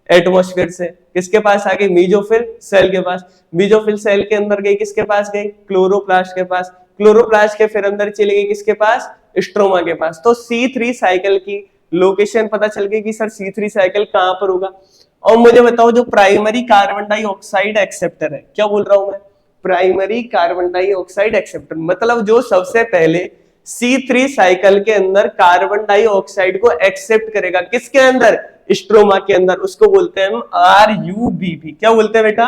एटमॉस्फेयर से, किसके पास आ गई? मीजोफिल सेल के पास। मीजोफिल सेल के अंदर गई किसके पास गई? क्लोरोप्लास्ट के पास। क्लोरोप्लास्ट के फिर अंदर चली गई किसके पास? स्ट्रोमा के पास। तो C3 साइकिल की लोकेशन पता चल गई कि सर C3 साइकिल कहां पर होगा। और मुझे बताओ जो प्राइमरी कार्बन डाइऑक्साइड एक्सेप्टर है, क्या बोल रहा हूं मैं? प्राइमरी कार्बन डाइऑक्साइड एक्सेप्टर मतलब जो सबसे पहले C3 साइकिल के अंदर कार्बन डाइऑक्साइड को एक्सेप्ट करेगा किसके अंदर? स्ट्रोमा के अंदर। उसको बोलते हैं हम RUBP। क्या बोलते हैं बेटा?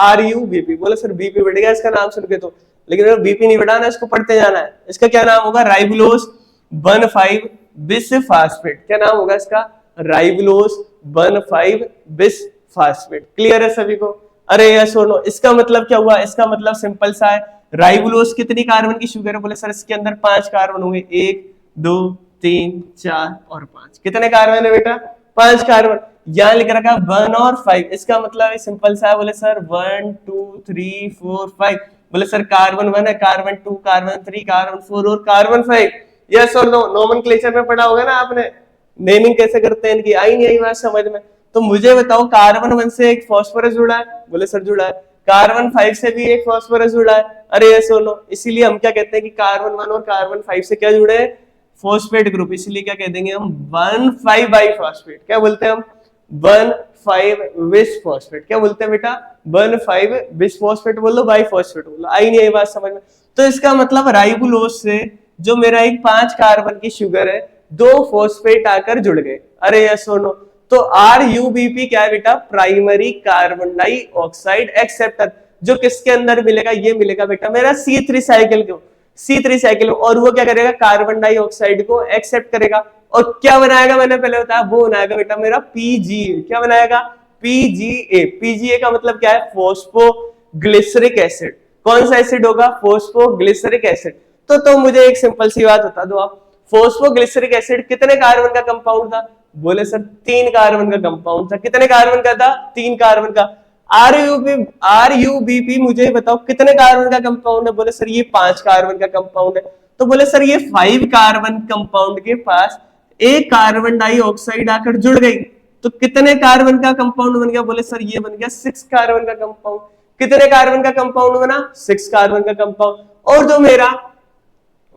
RUBP। बोले सर बीपी बढ़ गया इसका नाम सुन के तो, लेकिन बीपी नहीं बढ़ाना, इसको पढ़ते जाना है। इसका क्या नाम होगा? राइबोलोज 1,5 बिसफास्फेट। क्या नाम होगा इसका? राइबोलोज 1,5 बिसफास्फेट। क्लियर है सभी को? अरे यस और नो। इसका मतलब क्या हुआ? इसका मतलब सिंपल सा है। राइबोलोज कितनी कार्बन की शुगर है? बोले सर इसके अंदर 5 कार्बन होंगे। 1 2 3 4 और 5। कितने कार्बन है बेटा? 5 कार्बन। यहां लिख रखा 1 और 5। इसका मतलब सिंपल सा है। बोले सर 1 2 3 4 5। बोले सर कार्बन 1 है, कार्बन 2, कार्बन 3, कार्बन 4 और कार्बन 5। यस और नो? नोमेनक्लेचर में पढ़ा होगा ना आपने, नेमिंग कैसे करते हैं इनकी। आई नहीं आई बात समझ में? तो मुझे बताओ कार्बन 1 से एक फास्फोरस जुड़ा है? बोले सर जुड़ा है। कार्बन 5 से भी एक फास्फोरस जुड़ा है। अरे यस और नो? इसीलिए हम क्या कहते हैं कि कार्बन 1 और कार्बन 5 से क्या जुड़े हैं? Phosphate group. इसलिए क्या कह देंगे हम? 1,5 बाइफॉस्फेट। क्या बोलते हैं हम? 1,5 बिसफॉस्फेट। क्या बोलते हैं बेटा? 1,5 बिसफॉस्फेट बोल लो, बाइफॉस्फेट बोल लो। आई नहीं आई बात समझ में? तो इसका मतलब राइबोलोज से जो मेरा एक 5 कार्बन की शुगर है, 2 फॉस्फेट आकर जुड़ गए। अरे यस और नो? तो RUBP क्या है बेटा? Primary carbon dioxide acceptor. जो किसके अंदर मिलेगा? ये मिलेगा बेटा मेरा C3 साइकिल को। C3 cycle. और वो क्या करेगा? कार्बन डाइऑक्साइड को एक्सेप्ट करेगा और क्या बनाएगा? मैंने पहले बताया, वो बनाएगा बेटा मेरा PGA। क्या बनाएगा? PGA। PGA का मतलब क्या है? Phosphoglyceric acid. कौन सा एसिड होगा? Phosphoglyceric acid. तो मुझे एक सिंपल सी बात बता दो आप, फॉस्फोग्लिसरिक एसिड कितने कार्बन का कंपाउंड था? बोले सर 3 कार्बन का कंपाउंड था। कितने कार्बन का था? 3 कार्बन का। RUBP मुझे बताओ कितने कार्बन का कंपाउंड है? बोले सर ये 5 कार्बन का कंपाउंड है। तो बोले सर ये 5 कार्बन कंपाउंड के पास एक कार्बन डाइऑक्साइड आकर जुड़ गई, तो कितने कार्बन का कंपाउंड बन गया? बोले सर ये बन गया 6 कार्बन का कंपाउंड। कितने कार्बन का कंपाउंड बना? 6 कार्बन का कंपाउंड। और जो मेरा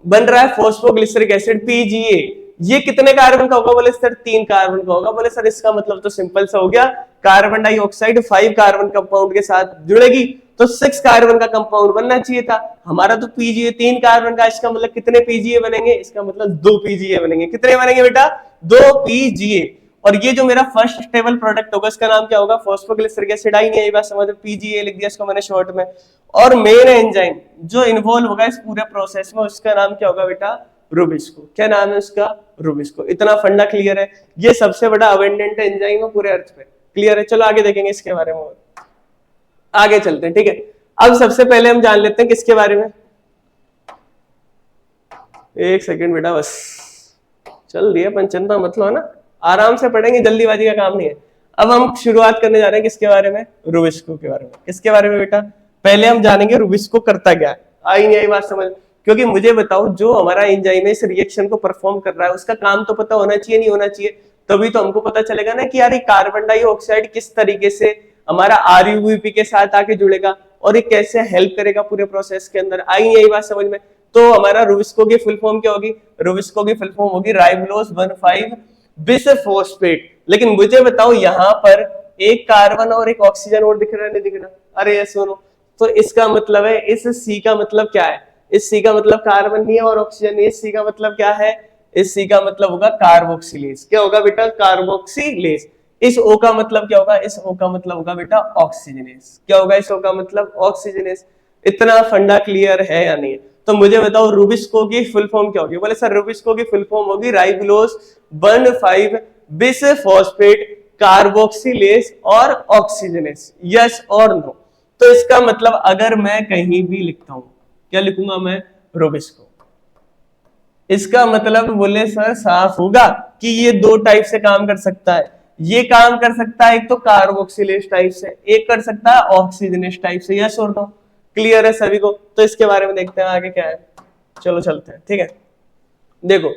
बन रहा है फॉस्फोग्लिसरिक एसिड PGA, ये कितने कार्बन का होगा? बोले सर 3 कार्बन का होगा। बोले सर इसका मतलब तो सिंपल सा हो गया, कार्बन डाइऑक्साइड 5 कार्बन कंपाउंड के साथ जुड़ेगी तो 6 कार्बन का कंपाउंड बनना चाहिए था। हमारा तो PGA 3 कार्बन का। इसका मतलब कितने PGA बनेंगे? इसका मतलब 2 PGA बनेंगे। कितने बनेंगे बेटा? 2 PGA। और ये जो मेरा फर्स्ट स्टेबल प्रोडक्ट होगा इसका नाम क्या होगा, फॉस्फोग्लिसरिक एसिड। आई नहीं आई बात समझ, पीजीए लिख दिया इसको मैंने शॉर्ट में। और मेन एंजाइम जो इन्वॉल्व होगा इस पूरे प्रोसेस में उसका नाम क्या होगा बेटा, रुबिस्को। क्या नाम है उसका, रुबिस्को। इतना फंडा क्लियर है, ये सबसे बड़ा अबेंडेंट एंजाइम है पूरे अर्थ पे। क्लियर है, चलो आगे देखेंगे इसके बारे में, आगे चलते हैं। ठीक है, अब सबसे पहले हम जान लेते हैं किसके बारे में, एक सेकंड बेटा बस चल दिया, पंचंता मतलब है ना, आराम से पढ़ेंगे, जल्दीबाजी का काम नहीं है। अब हम शुरुआत करने जा रहे हैं किसके बारे में, रुबिस्को के बारे में। किसके बारे में बेटा, पहले हम जानेंगे रुबिस्को करता क्या है। आई नहीं आई बात समझ, क्योंकि मुझे बताओ जो हमारा एंजाइम है इस रिएक्शन को परफॉर्म कर रहा है उसका काम तो पता होना चाहिए, नहीं होना चाहिए, तभी तो हमको पता चलेगा ना कि यार ये कार्बन डाइऑक्साइड किस तरीके से हमारा आरयूबीपी के साथ आके जुड़ेगा और ये कैसे हेल्प करेगा पूरे प्रोसेस के अंदर। आई नहीं आई बात समझ में। तो हमारा रुबिस्को की फुल फॉर्म क्या होगी, रुबिस्को की फुल फॉर्म होगी राइबोलोज 1,5 बिसफॉस्फेट। लेकिन मुझे बताओ यहाँ पर एक कार्बन और एक ऑक्सीजन और दिख रहा है, नहीं दिख रहा, अरे ये सुनो, तो इसका मतलब है इस सी का मतलब क्या है, इस सी का मतलब कार्बन नहीं है और ऑक्सीजन नहीं है, इस सी का मतलब क्या है, इस सी का मतलब होगा कार्बोक्सिलेज। क्या होगा बेटा, कार्बोक्सिलेज। इस ओ का मतलब क्या होगा, इस ओ का मतलब होगा बेटा ऑक्सीजनेस। क्या होगा इस ओ का मतलब, ऑक्सीजनेस। इतना फंडा क्लियर है या नहीं? तो मुझे बताओ रुबिस्को की फुल फॉर्म क्या होगी। बोले सर रुबिस्को की फुल फॉर्म होगी राइबोलोज 1,5 बिसफॉस्फेट कार्बोक्सिलेज और ऑक्सीजनेस। यस और नो? तो इसका मतलब अगर मैं कहीं भी लिखता हूं, क्या लिखूंगा मैं, रुबिस्को। इसका मतलब बोले सर साफ होगा कि ये दो टाइप से काम कर सकता है। ये काम कर सकता है एक तो कार्बोक्सिलेज टाइप से, एक कर सकता है ऑक्सीजनेस टाइप से। यस और नो? क्लियर है सभी को? तो इसके बारे में देखते हैं आगे क्या है, चलो चलते हैं। ठीक है, देखो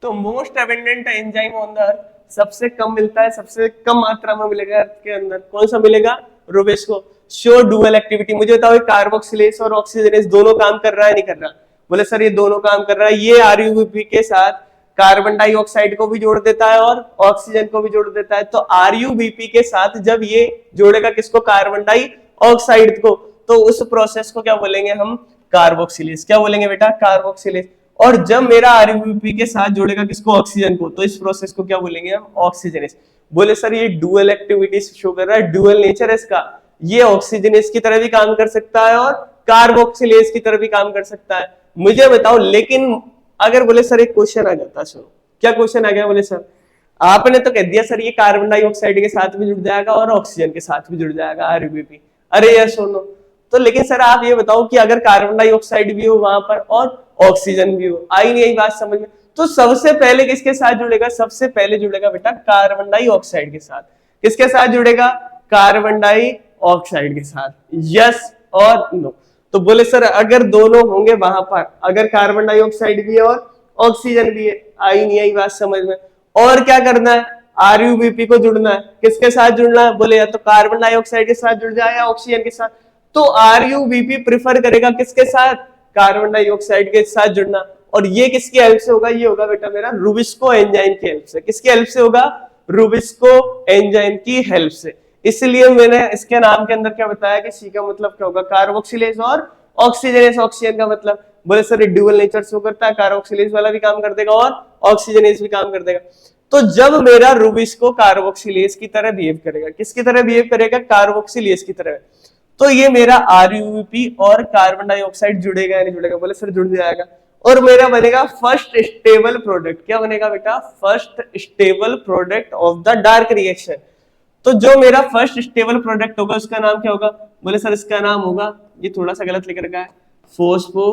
तो most abundant enzyme on the earth, सबसे कम मिलता है, सबसे कम मात्रा में मिलेगा अर्थ के अंदर, कौन सा मिलेगा, रुबिस्को। Show dual activity. मुझे बताओ कार्बोक्सिलेज और ऑक्सीजनेस दोनों काम कर रहा है, नहीं कर रहा? बोले सर ये दोनों काम कर रहा है। ये आरयूबीपी के साथ कार्बन डाइऑक्साइड को भी जोड़ देता है और ऑक्सीजन को भी जोड़ देता है। तो आरयूबीपी के साथ जब ये जोड़ेगा किसको, कार्बन डाइऑक्साइड को, तो उस प्रोसेस को क्या बोलेंगे हम, कार्बोक्सिलेज। क्या बोलेंगे बेटा, कार्बोक्सिलेज। और जब मेरा आरयूबीपी के साथ जोड़ेगा किसको, ऑक्सीजन को, तो इस प्रोसेस को क्या बोलेंगे हम, ऑक्सीजनेस। बोले सर ये डुअल एक्टिविटी शो कर रहा है, डुअल नेचर है इसका, ये ऑक्सीजनेस की तरह भी काम कर सकता है और कार्बोक्सिलेज की तरह भी काम कर सकता है। मुझे बताओ, लेकिन अगर बोले सर एक क्वेश्चन आ जाता, सुनो क्या क्वेश्चन आ गया, बोले सर आपने तो कह दिया सर ये कार्बन डाइऑक्साइड के साथ भी जुड़ जाएगा और ऑक्सीजन के साथ भी जुड़ जाएगा आरयूबीपी। अरे यार सुनो, तो लेकिन सर आप ये बताओ कि अगर कार्बन डाइऑक्साइड भी हो वहां पर और ऑक्सीजन भी हो, आई नहीं आई बात समझ में? तो सबसे पहले किसके साथ जुड़ेगा, सबसे पहले जुड़ेगा बेटा कार्बन डाइऑक्साइड के साथ। किसके साथ जुड़ेगा, कार्बन डाइऑक्साइड के साथ। यस और नो? तो बोले सर अगर दोनों होंगे वहां पर, अगर कार्बन डाइऑक्साइड भी है और ऑक्सीजन भी है, आई नहीं आई बात समझ में? और क्या करना है, आरयूबीपी को जुड़ना है। किसके साथ जुड़ना है, बोले या तो कार्बन डाइऑक्साइड के साथ जुड़ जाए या ऑक्सीजन के साथ। तो आरयूबीपी प्रिफर करेगा किसके साथ, कार्बन डाइऑक्साइड के साथ जुड़ना। और ये किसकी हेल्प से होगा, ये होगा बेटा मेरा रुबिस्को एंजाइम की हेल्प से। किसकी हेल्प से होगा, रुबिस्को एंजाइम की हेल्प से। इसलिए मैंने इसके नाम के अंदर क्या बताया कि सी का मतलब क्या होगा, कार्बोक्सिलेज और ऑक्सीजनेस। ऑक्सीजन का मतलब, बोले सर ड्यूअल नेचर शो करता है, कार्बोक्सिलेज वाला भी काम कर देगा और ऑक्सीजनेस भी काम कर देगा। तो जब मेरा रुबिस्को कार्बोक्सिलेज की तरह बिहेव करेगा, किसकी तरह बिहेव करेगा, कार्बोक्सिलेज की तरह, तो ये मेरा आरयूबीपी और कार्बन डाइऑक्साइड जुड़ेगा या नहीं जुड़ेगा, बोले सर जुड़ जाएगा। और मेरा बनेगा फर्स्ट स्टेबल प्रोडक्ट। क्या बनेगा बेटा, first stable product of the dark reaction. तो जो मेरा फर्स्ट स्टेबल प्रोडक्ट होगा उसका नाम क्या होगा, बोले सर इसका नाम होगा, ये थोड़ा सा गलत लिख रखा है, फोस्फो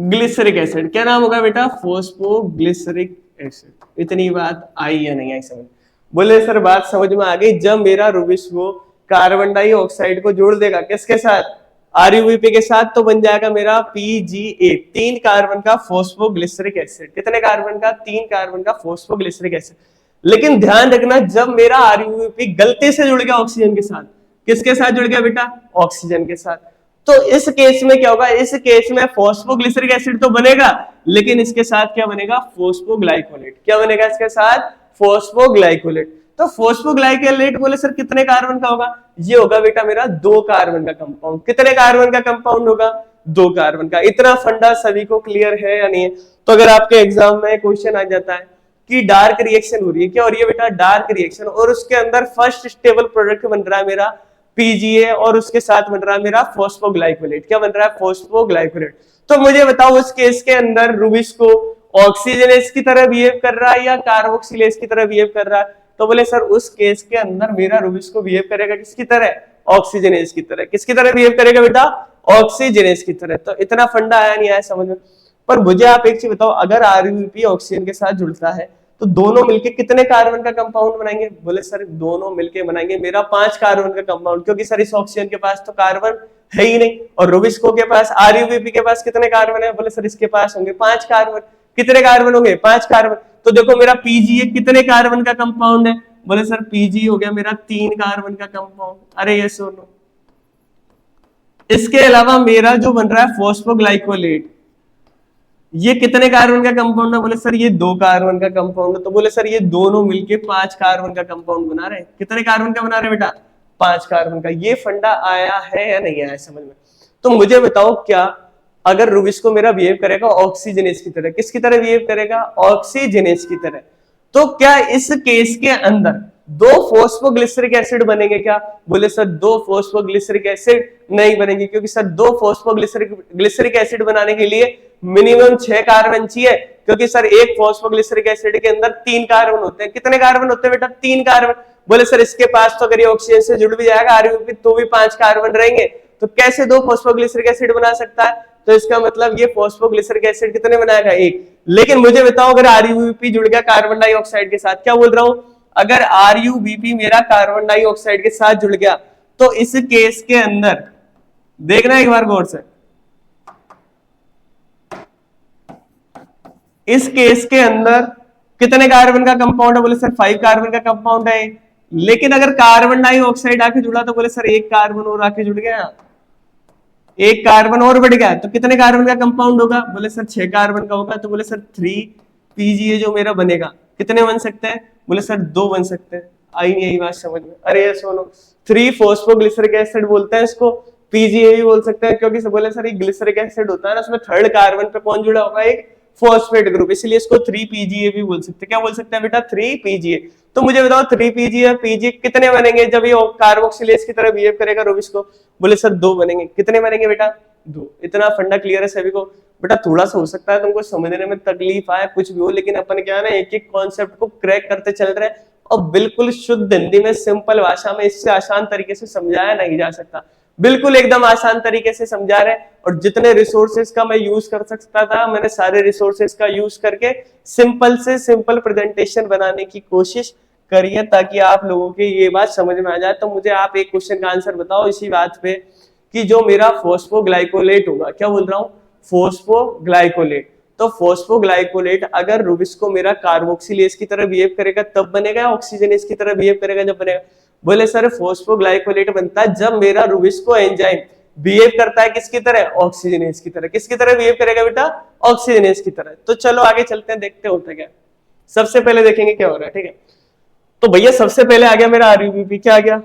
ग्लिसरिक एसिड। क्या नाम होगा बेटा, फोस्फो ग्लिसरिक एसिड। इतनी बात आई या नहीं आई समझ? बोले सर बात समझ में आ गई। जब मेरा रुबिस्को कार्बन डाइऑक्साइड को जोड़ देगा किसके साथ, आरयूबीपी के साथ, तो बन जाएगा मेरा PgA, 3 कार्बन का फोस्फोग्लिसरिक एसिड। कितने कार्बन का, 3 कार्बन का फोस्फोग्लिसरिक एसिड। लेकिन ध्यान रखना, जब मेरा आरयूबीपी गलती से जुड़ गया ऑक्सीजन के साथ, किसके साथ जुड़ गया बेटा, ऑक्सीजन के साथ, तो इस केस में क्या होगा, इस केस में फोस्फोग्लिसरिक एसिड तो बनेगा, लेकिन इसके साथ क्या बनेगा, फोस्फोग्लाइकोलेट। क्या बनेगा इसके साथ, फोस्फोग्लाइकोलेट। तो फोस्फोग्लाइकोलेट बोले सर कितने कार्बन का होगा, ये होगा बेटा मेरा 2 कार्बन का कंपाउंड। कितने कार्बन का कंपाउंड होगा, दो कार्बन का। इतना फंडा सभी को क्लियर है या नहीं है? तो अगर आपके एग्जाम में क्वेश्चन आ जाता है कि डार्क रिएक्शन हो रही है, क्या हो रही है बेटा? डार्क रिएक्शन, और उसके अंदर फर्स्ट स्टेबल प्रोडक्ट बन रहा है मेरा पीजीए, और उसके साथ बन रहा है मेरा फॉस्फोग्लाइकोलेट। क्या बन रहा है? फॉस्फोग्लाइकोलेट। तो मुझे बताओ उस केस के अंदर रुबिस्को ऑक्सीजनेस की तरह बिहेव कर रहा है या कार्बोक्सिलेज की तरह बिहेव कर रहा है? तो बोले सर उस केस के अंदर मेरा रुबिस्को बिहेव करेगा किसकी तरह? ऑक्सीजनेस की तरह। किसकी तरह बिहेव करेगा बेटा? ऑक्सीजनेस की तरह। तो इतना फंडा आया नहीं आया समझ में? पर मुझे आप एक चीज बताओ, अगर आरयूपी ऑक्सीजन के साथ जुड़ता है तो दोनों मिलके कितने कार्बन का कंपाउंड बनाएंगे? बोले सर दोनों मिलके बनाएंगे मेरा 5 कार्बन का कंपाउंड, क्योंकि सर इस ऑक्सीजन के पास तो कार्बन है ही नहीं, और रुबिस्को के पास, आरयूपी के पास कितने कार्बन है? बोले सर इसके पास होंगे 5 कार्बन। कितने कार्बन होंगे? 5 कार्बन। तो देखो मेरा पीजीए कितने कार्बन का कंपाउंड है? बोले सर पीजी हो गया मेरा 3 कार्बन का कंपाउंड। अरे ये सुनो, इसके अलावा मेरा जो बन रहा है फॉस्फोग्लाइकोलेट, ये कितने कार्बन का कंपाउंड है? बोले सर ये 2 कार्बन का कंपाउंड है। तो बोले सर ये दोनों मिलके 5 कार्बन का कंपाउंड बना रहे हैं। कितने कार्बन का बना रहे हैं बेटा? 5 कार्बन का। ये फंडा आया है या नहीं आया समझ में? तो मुझे बताओ, क्या अगर रुबिस्को मेरा बिहेव करेगा ऑक्सीजनेस की तरह, किसकी तरह बिहेव करेगा? ऑक्सीजनेस की तरह, तो क्या इस केस के अंदर 2 फॉस्फोग्लिसरिक एसिड बनेंगे क्या? बोले सर 2 फॉस्फोग्लिसरिक एसिड नहीं बनेंगे, क्योंकि सर 2 फॉस्फोग्लिसरिक एसिड बनाने के लिए मिनिमम 6 कार्बन चाहिए, क्योंकि सर एक फॉस्फोग्लिसरिक एसिड के अंदर 3 कार्बन होते हैं। कितने कार्बन होते हैं बेटा? 3 कार्बन। बोले सर इसके पास तो अगर ये ऑक्सीजन से जुड़ भी जाएगा आरयूपी तो भी 5 कार्बन रहेंगे, तो कैसे 2 फॉस्फोग्लिसरिक एसिड बना सकता है? तो इसका मतलब ये फॉस्फोग्लिसरिक एसिड कितने बनाएगा? 1। लेकिन मुझे बताओ अगर आरयूबीपी जुड़ गया कार्बन डाइऑक्साइड के साथ, क्या बोल रहा हूं, अगर आरयूबीपी मेरा कार्बन डाइऑक्साइड के साथ जुड़ गया तो इस केस के अंदर देखना एक बार गौर से, इस केस के अंदर कितने कार्बन का कंपाउंड है? बोले सर 5 कार्बन का कंपाउंड है। लेकिन अगर कार्बन डाइऑक्साइड आके जुड़ा तो बोले सर 1 कार्बन और आके जुड़ गया, 1 कार्बन और बढ़ गया, तो कितने कार्बन का कंपाउंड होगा? बोले सर 6 कार्बन का होगा। तो बोले सर 3 पीजीए जो मेरा बनेगा, कितने बन सकते हैं? बोले सर 2 बन सकते हैं। आई नहीं आई बात समझ में? अरे ये सुनो, 3 फॉस्फोग्लिसरिक एसिड बोलते हैं इसको, पीजीए भी बोल सकते हैं, क्योंकि बोले सर ये ग्लिसरिक एसिड होता है ना, उसमें 3rd कार्बन पे कौन जुड़ा होगा? एक फॉस्फेट ग्रुप, इसलिए इसको 3 पीजीए भी बोल सकते हैं। क्या बोल सकते हैं बेटा? 3 पीजीए। तो मुझे बताओ 3 पीजीए पीजीए कितने बनेंगे जब ये कार्बोक्सिलेज की तरह बिहेव करेगा रुबिस्को? बोले सर 2 बनेंगे। कितने बनेंगे बेटा? 2। इतना फंडा क्लियर है सभी को? बेटा थोड़ा सा हो सकता है तुमको समझने में तकलीफ आए, कुछ भी हो, लेकिन अपन क्या है ना, एक एक कॉन्सेप्ट को क्रैक करते चल रहे हैं, और बिल्कुल शुद्ध हिंदी में, सिंपल भाषा में, इससे आसान तरीके से समझाया नहीं जा सकता। बिल्कुल एकदम आसान तरीके से समझा रहे हैं, और जितने रिसोर्सेज का मैं यूज कर सकता था मैंने सारे रिसोर्सेज का यूज करके सिंपल से सिंपल प्रेजेंटेशन बनाने की कोशिश करिए, ताकि आप लोगों की ये बात समझ में आ जाए। तो मुझे आप एक क्वेश्चन का आंसर बताओ इसी बात पे, कि जो मेरा फॉस्फोग्लाइकोलेट होगा, क्या बोल रहा हूँ, फॉस्फोग्लाइकोलेट, तो फॉस्फोग्लाइकोलेट अगर रुबिस्को मेरा कार्बोक्सिलेज की तरह बिहेव करेगा तब बनेगा, ऑक्सीजनेज की तरह बिहेव करेगा जब बनेगा? बोले सर फॉस्फोग्लाइकोलेट बनता है जब मेरा रुबिस्को एंजाइम बिहेव करता है किसकी तरह? ऑक्सीजनेज की तरह। किसकी तरह बिहेव करेगा बेटा? ऑक्सीजनेज की तरह। तो चलो आगे चलते हैं, देखते होता क्या। सबसे पहले देखेंगे क्या हो रहा है, ठीक है? तो भैया सबसे पहले आ गया मेरा आरयूबीपी। क्या आ गया?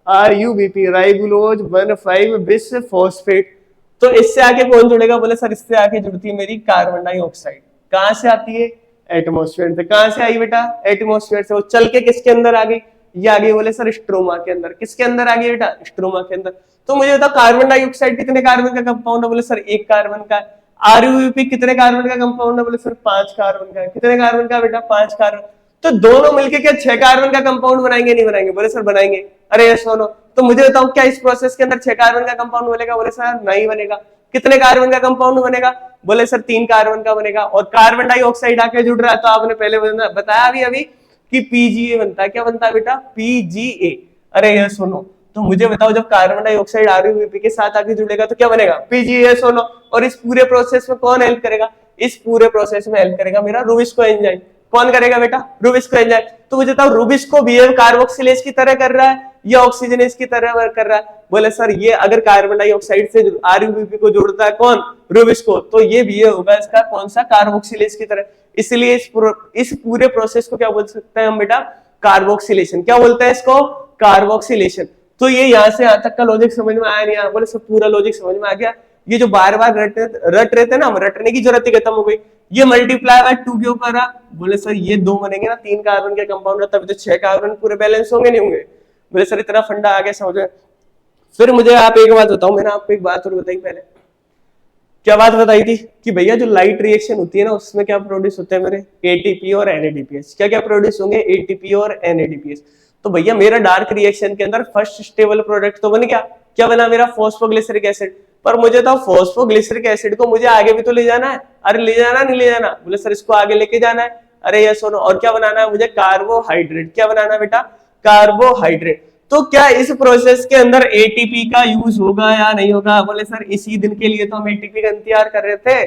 RuBP, ribulose 1,5 bis phosphate. तो इससे आगे कौन जुड़ेगा? बोले सर इससे आगे जुड़ती है मेरी कार्बन डाइऑक्साइड। कहां से आती है? एटमॉस्फेयर से। कहां से आई बेटा? एटमॉस्फेयर से। वो चल के किसके अंदर आ गई? ये आ गई बोले सर स्ट्रोमा के अंदर। किसके अंदर आ गई बेटा? स्ट्रोमा के अंदर। तो मुझे बताओ कार्बन डाइऑक्साइड कितने कार्बन का कंपाउंड है? बोले सर 1 कार्बन का। आरयूबीपी कितने कार्बन का कंपाउंड है? बोले सर 5 कार्बन का। कितने कार्बन का बेटा? 5 कार्बन। तो दोनों मिलके क्या 6 कार्बन का कंपाउंड बनाएंगे? नहीं बनाएंगे? बोले सर बनाएंगे। अरे ये सुनो, तो मुझे बताओ क्या इस प्रोसेस के अंदर 6 कार्बन का कंपाउंड बनेगा? बोले सर नहीं बनेगा। कितने कार्बन का कंपाउंड बनेगा? बोले सर 3 कार्बन का बनेगा। और कार्बन डाइऑक्साइड आके जुड़ रहा है, तो आपने पहले बताया अभी कि पीजीए बनता है। क्या बनता है बेटा? पीजीए। अरे ये सुनो, तो मुझे बताओ जब कार्बन डाइऑक्साइड आरयूबीपी के साथ आके जुड़ेगा तो क्या बनेगा? पीजीए। सुनो, और इस पूरे प्रोसेस में कौन हेल्प करेगा? इस पूरे प्रोसेस में हेल्प करेगा मेरा रुबिस्को एंजाइम। कौन करेगा बेटा? Rubisco enzyme. तो मुझे बताओ रुबिस्को बिहेव कार्बोक्सिलेज की तरह कर रहा है या ऑक्सीजनेज की तरह कर रहा है? बोले सर ये अगर कार्बन डाइऑक्साइड से आरयूबीपी को जोड़ता है कौन? रुबिस्को, तो ये बिहेव होगा इसका कौन सा? कार्बोक्सिलेज की तरह। इसलिए इस पूरे प्रोसेस को क्या बोल सकते हैं हम बेटा? कार्बोक्सिलेशन। क्या बोलते हैं इसको? कार्बोक्सिलेशन। तो ये यहाँ से यहाँ तक का लॉजिक समझ में आया नहीं आया? बोले सब पूरा लॉजिक समझ में आ गया। ये जो बार बार रट रहे थे ना, हम रटने की जरूरत ही खत्म हो गई। ये मल्टीप्लाई बाय 2 क्यों करा? बोले सर ये 2 बनेंगे ना 3 कार्बन के कंपाउंड, तभी तो 6 कार्बन पूरे बैलेंस होंगे नहीं होंगे। बोले सर इतना फंडा आगे समझ में। फिर मुझे आप एक बात बताओ, मैंने आपको एक बात और बताई पहले, क्या बात बताई थी कि भैया जो लाइट रिएक्शन होती है ना उसमें क्या प्रोड्यूस होते हैं मेरे, एटीपी और एनएडीपीएस। क्या क्या प्रोड्यूस होंगे? एटीपी और एनएडीपीएस। तो भैया मेरा डार्क रिएक्शन के अंदर फर्स्ट स्टेबल प्रोडक्ट तो बन गया, क्या बना मेरा? Phosphoglyceric acid. पर मुझे तो फॉस्फोग्लिसरिक एसिड को मुझे आगे भी तो ले जाना है। अरे ले जाना नहीं ले जाना? बोले सर इसको आगे लेके जाना है। अरे यस और नो। और क्या बनाना है मुझे? कार्बोहाइड्रेट। क्या बनाना है बेटा? कार्बोहाइड्रेट। तो क्या इस प्रोसेस के अंदर एटीपी का यूज होगा या नहीं होगा? बोले सर इसी दिन के लिए तो हम एटीपी का इंतजार कर रहे थे,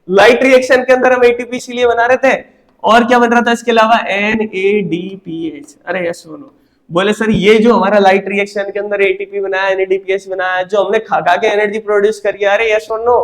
लाइट रिएक्शन के अंदर हम एटीपी इसीलिए बना रहे थे। और क्या बन रहा था इसके अलावा? एनएडीपीएच। अरे यस बोलो। बोले सर ये जो हमारा लाइट रिएक्शन के अंदर एटीपी बनाया, एनएडीपीएच बनाया, जो हमने खा खा के एनर्जी प्रोड्यूस करी, अरे यस और नो,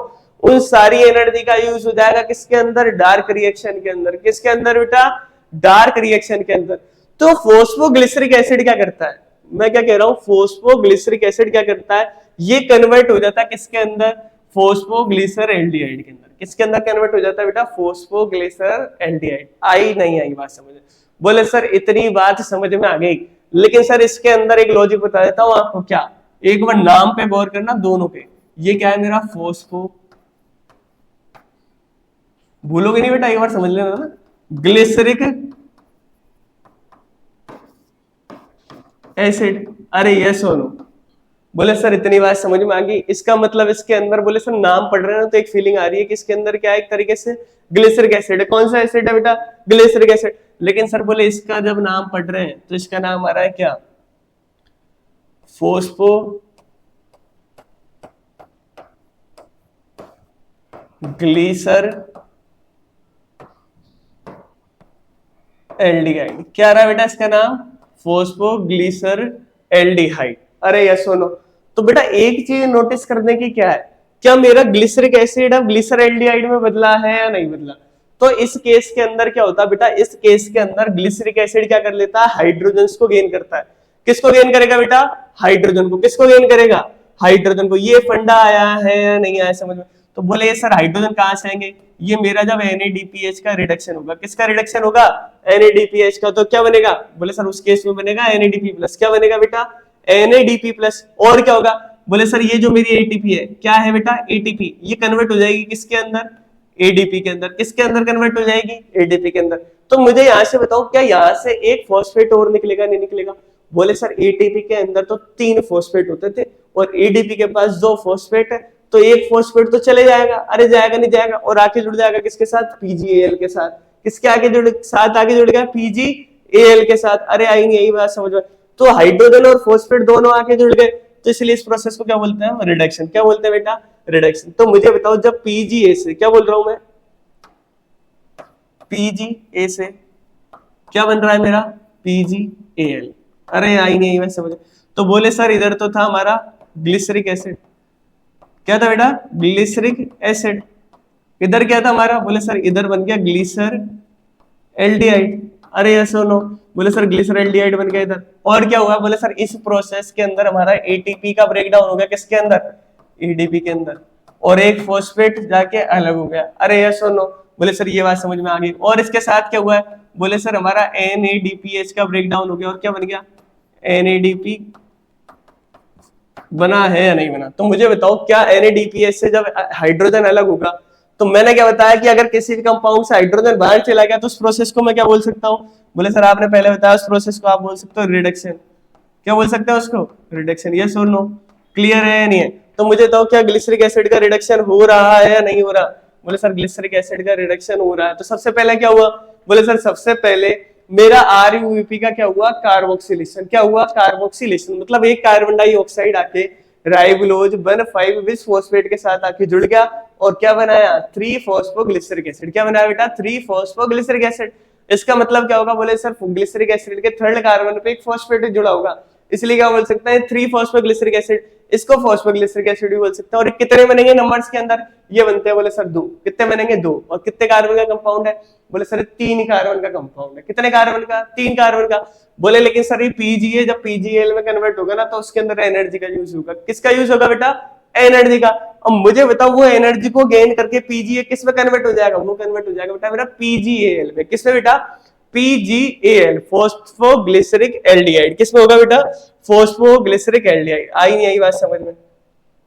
उन सारी एनर्जी का यूज हो जाएगा किसके अंदर? डार्क रिएक्शन के अंदर। किसके अंदर बेटा? डार्क रिएक्शन के अंदर। तो फॉस्फोग्लिसरिक एसिड क्या करता है? मैं क्या कह रहा हूं, फॉस्फोग्लिसरिक एसिड क्या करता है? ये कन्वर्ट हो जाता है किसके अंदर? फॉस्फोग्लिसर एल्डिहाइड के अंदर। किसके अंदर कन्वर्ट हो जाता है बेटा? फॉस्फोग्लिसर एल्डिहाइड। आई नहीं आई बात समझ? बोले सर इतनी बात समझ में आ गई, लेकिन सर इसके अंदर एक लॉजिक बता देता हूं आपको। क्या? एक बार नाम पे गौर करना, दोनों पे। ये क्या है मेरा? फॉस्फो, भूलोगे नहीं बेटा, एक बार समझ लेना ना, ग्लिसरिक एसिड। अरे यस और नो। बोले सर इतनी बात समझ में आ गई, इसका मतलब इसके अंदर, बोले सर नाम पढ़ रहे हैं ना तो एक फीलिंग आ रही है कि इसके अंदर क्या है, एक तरीके से ग्लिसरिक एसिड है। कौन सा एसिड है बेटा? Glyceric acid. लेकिन सर बोले इसका जब नाम पढ़ रहे हैं तो इसका नाम आ रहा है क्या? Phosphoglyceraldehyde. क्या रहा बेटा इसका नाम? फोस्फोग्लिसर एल्डिहाइड। अरे यस सुनो। तो बेटा एक चीज नोटिस करने की क्या है, क्या मेरा ग्लिसरिक एसिड अब ग्लिसर एल्डिहाइड में बदला है या नहीं बदला? तो इस केस के अंदर क्या होता है बेटा? इस केस के अंदर ग्लिसरिक एसिड क्या कर लेता है? हाइड्रोजन को गेन करता है। किसको गेन करेगा बेटा? हाइड्रोजन को। किसको गेन करेगा? हाइड्रोजन को। ये फंडा आया है या नहीं आया समझ में? तो बोले सर हाइड्रोजन कहां से आएंगे? ये मेरा जब NADPH का रिडक्शन होगा, किसका रिडक्शन होगा? NADPH का। तो क्या बनेगा? बोले सर उस केस में बनेगा NADP प्लस। क्या बनेगा बेटा? NADP plus. और क्या होगा? बोले सर ये जो मेरी ATP है क्या है बेटा? ATP। ये कन्वर्ट हो जाएगी किसके अंदर? ADP के अंदर। किसके अंदर कन्वर्ट हो जाएगी? ADP के अंदर। तो मुझे यहां से बताओ, क्या यहां से एक फॉस्फेट और निकलेगा नहीं निकलेगा? बोले सर ATP के अंदर तो 3 फॉस्फेट होते थे और ADP के पास 2 फॉस्फेट है, तो एक फॉस्फेट तो चले जाएगा। अरे जाएगा नहीं जाएगा, और आके जुड़ जाएगा किसके साथ? PgAl के साथ। किसके आगे जुड़ गया? PgAl के साथ। अरे आई नहीं यही बात समझ में? तो हाइड्रोजन और फॉस्फेट दोनों आके जुड़ गए, तो इसलिए इस प्रोसेस को क्या बोलते हैं? रिडक्शन। क्या बोलते हैं बेटा? रिडक्शन। तो मुझे बताओ जब PgA से, क्या बोल रहा हूं मैं? PgA से क्या बन रहा है मेरा? PgAl। अरे आई नहीं मैं समझ। तो बोले सर इधर तो था हमारा ग्लिसरिक एसिड। क्या था बेटा? Glyceric acid. इधर क्या था हमारा? बोले सर इधर बन गया ग्लिसर एल्डिहाइड। अरे यस और नो? बोले सर ग्लिसर एल्डिहाइड बन गया इधर। और क्या हुआ? बोले सर इस प्रोसेस के अंदर हमारा ATP का ब्रेकडाउन हो गया किसके अंदर? ADP के अंदर। और एक फॉस्फेट जाके अलग हो गया। अरे यस और नो? बोले सर ये बात समझ में आ गई। और इसके साथ क्या हुआ है? बोले सर हमारा NADPH का ब्रेकडाउन हो गया। और क्या बन गया? NADP बना है या नहीं बना? तो मुझे बताओ क्या NADPH से जब हाइड्रोजन अलग होगा, तो मैंने क्या बताया कि अगर किसी भी कंपाउंड से हाइड्रोजन बाहर चला गया तो उस प्रोसेस को मैं क्या बोल सकता हूँ? बोले सर आपने पहले बताया उस प्रोसेस को आप बोल सकते हो रिडक्शन। क्या बोल सकते हो उसको? रिडक्शन। यस और नो? क्लियर है या नहीं है? तो मुझे बताओ क्या ग्लिसरिक एसिड का रिडक्शन हो रहा है या नहीं हो रहा? बोले सर ग्लिसरिक एसिड का रिडक्शन हो रहा है। तो सबसे पहले क्या हुआ? बोले सर सबसे पहले मेरा RUEP का क्या हुआ? कार्बोक्सिलेशन। क्या हुआ? कार्बोक्सिलेशन। मतलब एक कार्बन डाइऑक्साइड आके राइबोलोज 1,5 बिस फॉस्फेट के साथ आके जुड़ गया और क्या बनाया? 3 फॉस्फोग्लिसरिक एसिड। क्या बनाया बेटा? 3 फॉस्फोग्लिसरिक एसिड। इसका मतलब क्या होगा? बोले सर ग्लिसरिक एसिड के 3rd कार्बन पे एक फॉस्फेट जुड़ा होगा, इसलिए क्या बोल सकते हैं? 3 फॉस्फोग्लिसरिक एसिड। इसको फॉस्फोग्लिसरिक एसिड भी बोल सकते हैं। और कितने बनेंगे नंबर्स के अंदर? ये बनते हैं बोले सर 2। कितने बनेंगे? 2। और कितने कार्बन का कंपाउंड है? बोले सर 3 कार्बन का कंपाउंड है। कितने कार्बन का? 3 कार्बन का। बोले लेकिन सर ये PgA जब PgAl में कन्वर्ट होगा ना तो उसके अंदर एनर्जी का यूज होगा। किसका यूज होगा बेटा? एनर्जी का। अब मुझे बताओ वो एनर्जी को गेन करके पीजीए किस में कन्वर्ट हो जाएगा, वो कन्वर्ट हो जाएगा बेटा मेरा पीजीएल में। किसमें बेटा, पीजीएल, फॉस्फोग्लिसरिक एल्डिहाइड। किसमें होगा बेटा, फॉस्फोग्लिसरिक एल्डिहाइड। आई नहीं आई बात समझ में,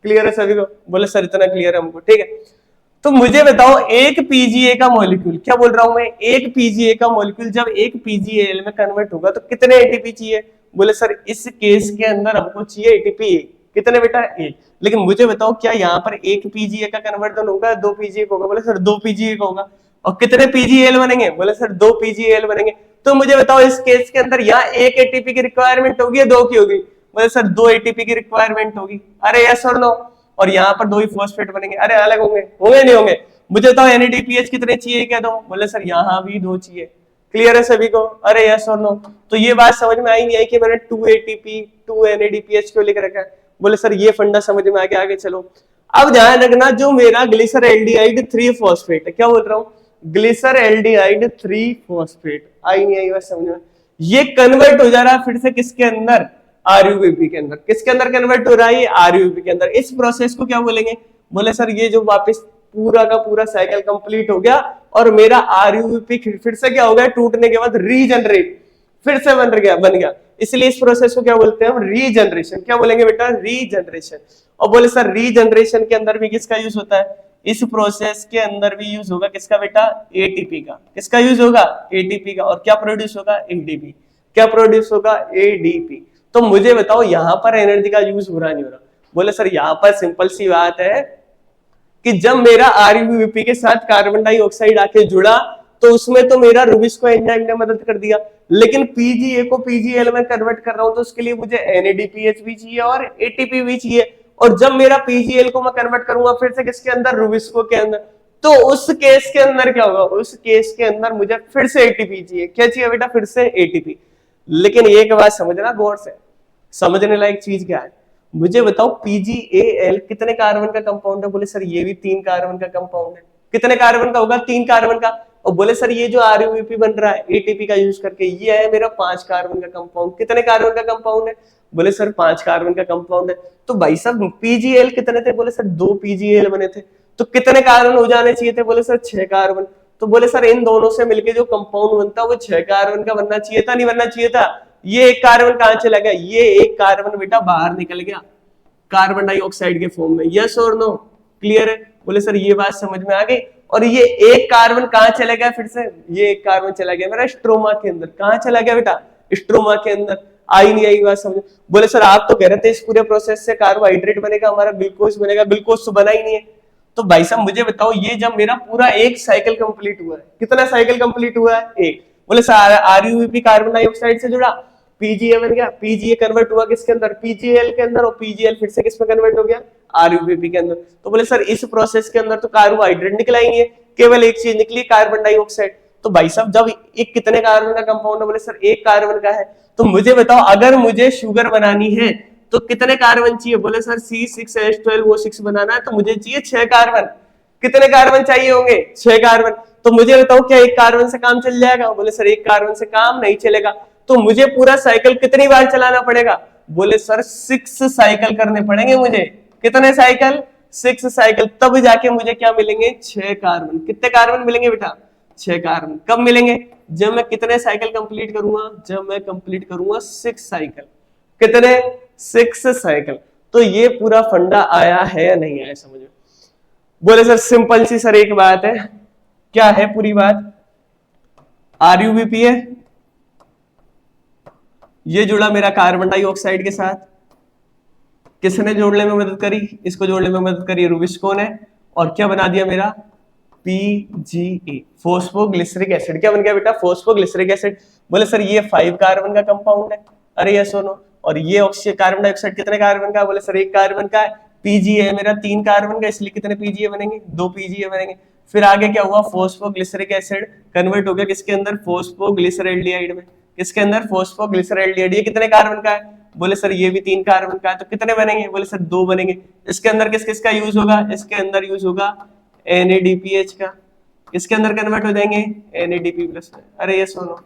क्लियर है सभी को? बोले सर इतना क्लियर है हमको, ठीक है। तो मुझे बताओ एक पीजीए का मॉलिक्यूल, क्या बोल रहा हूं मैं, एक पीजीए का मॉलिक्यूल जब एक पीजीएल में कन्वर्ट होगा तो कितने एटीपी चाहिए? बोले सर इस केस के अंदर हमको चाहिए एटीपी कितने बेटा, एक। लेकिन मुझे बताओ क्या यहाँ पर एक पीजीए का कन्वर्जन होगा, दो पीजीए का होगा? बोले सर दो पीजीए का होगा। और कितने पीजीएल बनेंगे? बोले सर दो पीजीएल बनेंगे। तो मुझे बताओ इस केस के अंदर यहाँ एक एटीपी की रिक्वायरमेंट होगी या दो की होगी? बोले सर दो एटीपी की रिक्वायरमेंट होगी। अरे यस और नो? और यहाँ पर दो ही फॉस्फेट बनेंगे। अरे अलग होंगे, होंगे नहीं होंगे? मुझे बताओ एनएडीपीएच कितने चाहिए, क्या दो? बोले सर यहाँ भी दो चाहिए। क्लियर है सभी को? अरे यस और नो? तो ये बात समझ में आई नहीं आई कि मैंने 2 एटीपी 2 एनएडीपीएच क्यों लिख रखा है? बोले सर ये फंडा समझ में आ गया, आगे चलो। अब ध्यान रखना जो मेरा ग्लिसर एल्डिहाइड 3 फॉस्फेट है, क्या बोल रहा हूँ, ग्लिसर एल्डिहाइड 3 फॉस्फेट, आई नहीं आई बात समझ में? ये कन्वर्ट हो जा रहा है फिर से किसके अंदर, आरयूबीपी के अंदर। किसके अंदर कन्वर्ट हो रहा है, आरयूबी के अंदर। इस प्रोसेस को क्या बोलेंगे? बोले सर ये जो वापस पूरा का पूरा साइकिल कंप्लीट हो गया और मेरा आरयूबी फिर से क्या हो गया, टूटने के बाद रीजनरेट, फिर से बन गया। इसलिए इस प्रोसेस को क्या बोलते हैं हम, रीजनरेशन। क्या बोलेंगे बेटा, रीजनरेशन। और बोले सर रीजनरेशन के अंदर भी किसका यूज होता है? इस प्रोसेस के अंदर भी यूज होगा किसका बेटा, एटीपी का। किसका यूज होगा, एटीपी का। और क्या प्रोड्यूस होगा, एडीपी। क्या प्रोड्यूस होगा, एडीपी। तो मुझे बताओ यहां पर एनर्जी का यूज हो रहा नहीं हो रहा? बोले सर यहां पर सिंपल सी बात है कि जब मेरा आरयूबीपी के साथ कार्बन डाइऑक्साइड आके जुड़ा तो उसमें तो मेरा रुबिस्को एंजाइम ने मदद कर दिया, लेकिन पीजीए को पीजीएल में कन्वर्ट कर रहा हूं तो उसके लिए मुझे एनएडीपीएच भी चाहिए और एटीपी भी चाहिए। और जब मेरा पीजीएल को मैं कन्वर्ट करूंगा फिर से किसके अंदर, रुबिस्को के अंदर, तो उस केस के अंदर क्या होगा, उस केस के अंदर मुझे फिर से एटीपी चाहिए। क्या चाहिए बेटा, फिर से एटीपी। लेकिन एक बात समझना गौर से, समझने लायक चीज क्या है, मुझे बताओ पीजीएल कितने कार्बन का कंपाउंड है? बोले सर ये भी 3 कार्बन का कंपाउंड है। कितने कार्बन का होगा, 3 कार्बन का। और बोले सर ये जो आरयूबीपी बन रहा है एटीपी का यूज करके, ये है मेरा 5 कार्बन का कंपाउंड। कितने कार्बन का कंपाउंड है? बोले सर 5 कार्बन का कंपाउंड है। तो भाई साहब पीजीएल कितने थे? बोले सर 2 पीजीएल बने थे। तो कितने कार्बन हो जाने चाहिए थे? बोले सर 6 कार्बन। तो बोले सर इन दोनों से मिलके जो कंपाउंड बनता है वो 6 कार्बन का बनना चाहिए था, नहीं बनना चाहिए था? ये एक कार्बन कहां चला गया, ये एक कार्बन बेटा बाहर निकल गया कार्बन डाइऑक्साइड के फॉर्म में। यस और नो? क्लियर है? बोले सर ये बात समझ में आ गई। और ये एक कार्बन कहां चला गया, फिर से ये एक कार्बन चला गया मेरा स्ट्रोमा के अंदर। कहां चला गया बेटा, स्ट्रोमा के अंदर। आई नहीं आई बात समझ? बोले सर आप तो कह रहे थे इस पूरे प्रोसेस से कार्बोहाइड्रेट बनेगा, हमारा ग्लूकोज बनेगा। ग्लूकोज तो बना ही नहीं है। तो भाई साहब मुझे बताओ ये जब मेरा पूरा एक साइकिल कंप्लीट हुआ है, कितना साइकिल कंप्लीट हुआ है, एक। बोले सर आरयूबीपी कार्बन डाइऑक्साइड से जुड़ा, पीजीए बन गया, पीजीए कन्वर्ट हुआ किसके अंदर, पीजीएल के अंदर। और पीजीएल फिर से किसमें कन्वर्ट हो गया, आरयूबीपी के अंदर। तो बोले सर इस प्रोसेस के अंदर तो कार्बोहाइड्रेट निकला ही नहीं है, केवल एक चीज निकली, कार्बन डाइऑक्साइड। तो भाई साहब जब एक कितने कार्बन का कंपाउंड है? बोले सर एक कार्बन का है। तो मुझे बताओ अगर मुझे शुगर बनानी है तो कितने कार्बन चाहिए? बोले सर C6H12O6 बनाना है तो मुझे चाहिए 6 कार्बन। कितने कार्बन चाहिए होंगे, 6 कार्बन। तो मुझे बताओ क्या एक कार्बन से काम चल जाएगा? बोले सर एक कार्बन से काम नहीं चलेगा। तो मुझे पूरा साइकिल कितनी बार चलाना पड़ेगा? बोले सर 6 साइकिल करने पड़ेंगे मुझे। कितने साइकिल, 6 साइकिल। तब जाके मुझे क्या मिलेंगे, 6 कार्बन। कितने कार्बन मिलेंगे बेटा, 6 कार्बन। कब मिलेंगे, जब मैं कितने साइकिल कंप्लीट करूंगा, जब मैं कंप्लीट करूंगा 6 साइकिल। कितने, 6 साइकिल। तो ये पूरा फंडा आया है या नहीं आया समझ में? बोले सर सिंपल सी सर एक बात है, क्या है पूरी बात, आरयूबीपी है, ये जुड़ा मेरा कार्बन डाइऑक्साइड के साथ। किसने जोड़ने में मदद करी, इसको जोड़ने में मदद करी रुबिस्को ने। और क्या बना दिया मेरा, पीजीए, फॉस्फोग्लिसरिक एसिड। क्या बन गया बेटा, फॉस्फोग्लिसरिक एसिड। बोले सर ये 5 कार्बन का कंपाउंड है। अरे यस और नो? और ये ऑक्सीजन कार्बन डाइऑक्साइड कितने कार्बन का? बोले सर 1 कार्बन का है। पीजीए है मेरा 3 कार्बन का, इसलिए कितने पीजीए बनेंगे, 2 पीजीए बनेंगे। फिर आगे क्या हुआ, फॉस्फोग्लिसरिक एसिड कन्वर्ट हो गया किसके अंदर, फॉस्फोग्लिसरैल्डिहाइड में। किसके अंदर, फॉस्फोग्लिसरैल्डिहाइड। ये कितने कार्बन का है? बोले सर ये भी 3 कार्बन का है। तो कितने बनेंगे? बोले सर 2 बनेंगे। इसके अंदर किस किस का यूज होगा, इसके अंदर यूज होगा NADPH का। इसके अंदर कन्वर्ट हो जाएंगे NADP प्लस। अरे ये सुनो,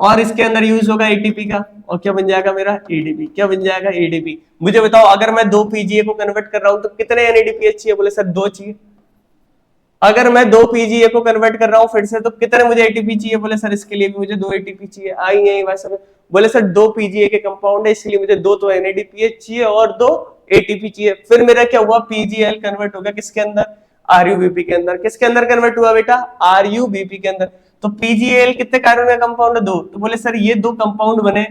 और इसके अंदर यूज होगा एटीपी का, और क्या बन जाएगा मेरा एडीपी, क्या बन जाएगा एडीपी। मुझे बताओ अगर मैं 2 पीजीए को कन्वर्ट कर रहा हूं तो कितने एनएडीपीएच चाहिए, बोले सर 2 चाहिए। अगर मैं 2 पीजीए को कन्वर्ट कर रहा हूं फिर से तो कितने मुझे एटीपी चाहिए, बोले सर इसके लिए भी मुझे 2 एटीपी चाहिए। आई यही बात समझ, बोले सर 2 पीजीए के कंपाउंड है इसलिए मुझे 2 तो एनएडीपीएच चाहिए और 2 एटीपी चाहिए। फिर मेरा क्या हुआ, पीजीएल कन्वर्ट हो गया किसके अंदर, आरयूबीपी के अंदर। किसके अंदर कन्वर्ट हुआ बेटा, आरयूबीपी के अंदर। तो पीजीएल कितने कार्बन का कंपाउंड है, 2। तो बोले सर ये 2 कंपाउंड बने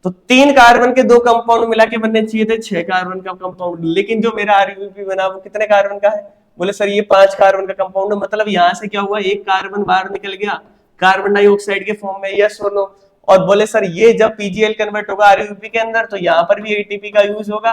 तो 3 कार्बन के 2 कंपाउंड मिला के बनने चाहिए थे 6 कार्बन का कंपाउंड, लेकिन जो मेरा आरयूबीपी बना वो कितने कार्बन का है, बोले सर ये 5 कार्बन का कंपाउंड है। मतलब यहाँ से क्या हुआ, एक कार्बन बाहर निकल गया कार्बन डाइऑक्साइड के फॉर्म में, यस और नो। और बोले सर ये जब पीजीएल कन्वर्ट होगा आरयूबीपी के अंदर तो यहाँ पर भी एटीपी का यूज होगा,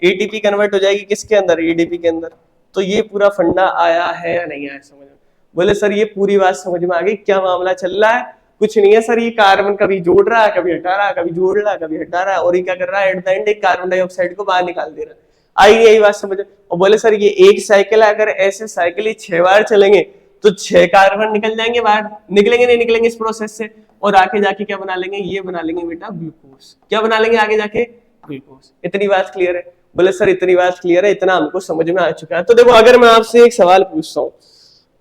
एटीपी कन्वर्ट हो जाएगी किसके अंदर, एडीपी के अंदर। तो ये पूरा फंडा आया है या नहीं आया समझ में। बोले सर ये पूरी बात समझ में आ गई, क्या मामला चल रहा है, कुछ नहीं है सर, ये कार्बन कभी जोड़ रहा है कभी हटा रहा है, कभी जोड़ रहा है कभी हटा रहा है, और ये क्या कर रहा है, एट द एंड एक कार्बन डाइऑक्साइड को बाहर निकाल दे रहा है। आई यही बात समझ। और बोले सर ये एक साइकिल है, अगर ऐसे साइकिल ही 6 बार चलेंगे तो 6 कार्बन निकल जाएंगे बाहर, निकलेंगे नहीं निकलेंगे इस प्रोसेस से, और आके जाके क्या बना लेंगे, ये बना लेंगे बेटा ग्लूकोज। क्या बना लेंगे आगे जाके, ग्लूकोज। इतनी बात क्लियर है, बोले सर इतनी बात क्लियर है, इतना हमको समझ में आ चुका है। तो देखो अगर मैं आपसे एक सवाल पूछता हूँ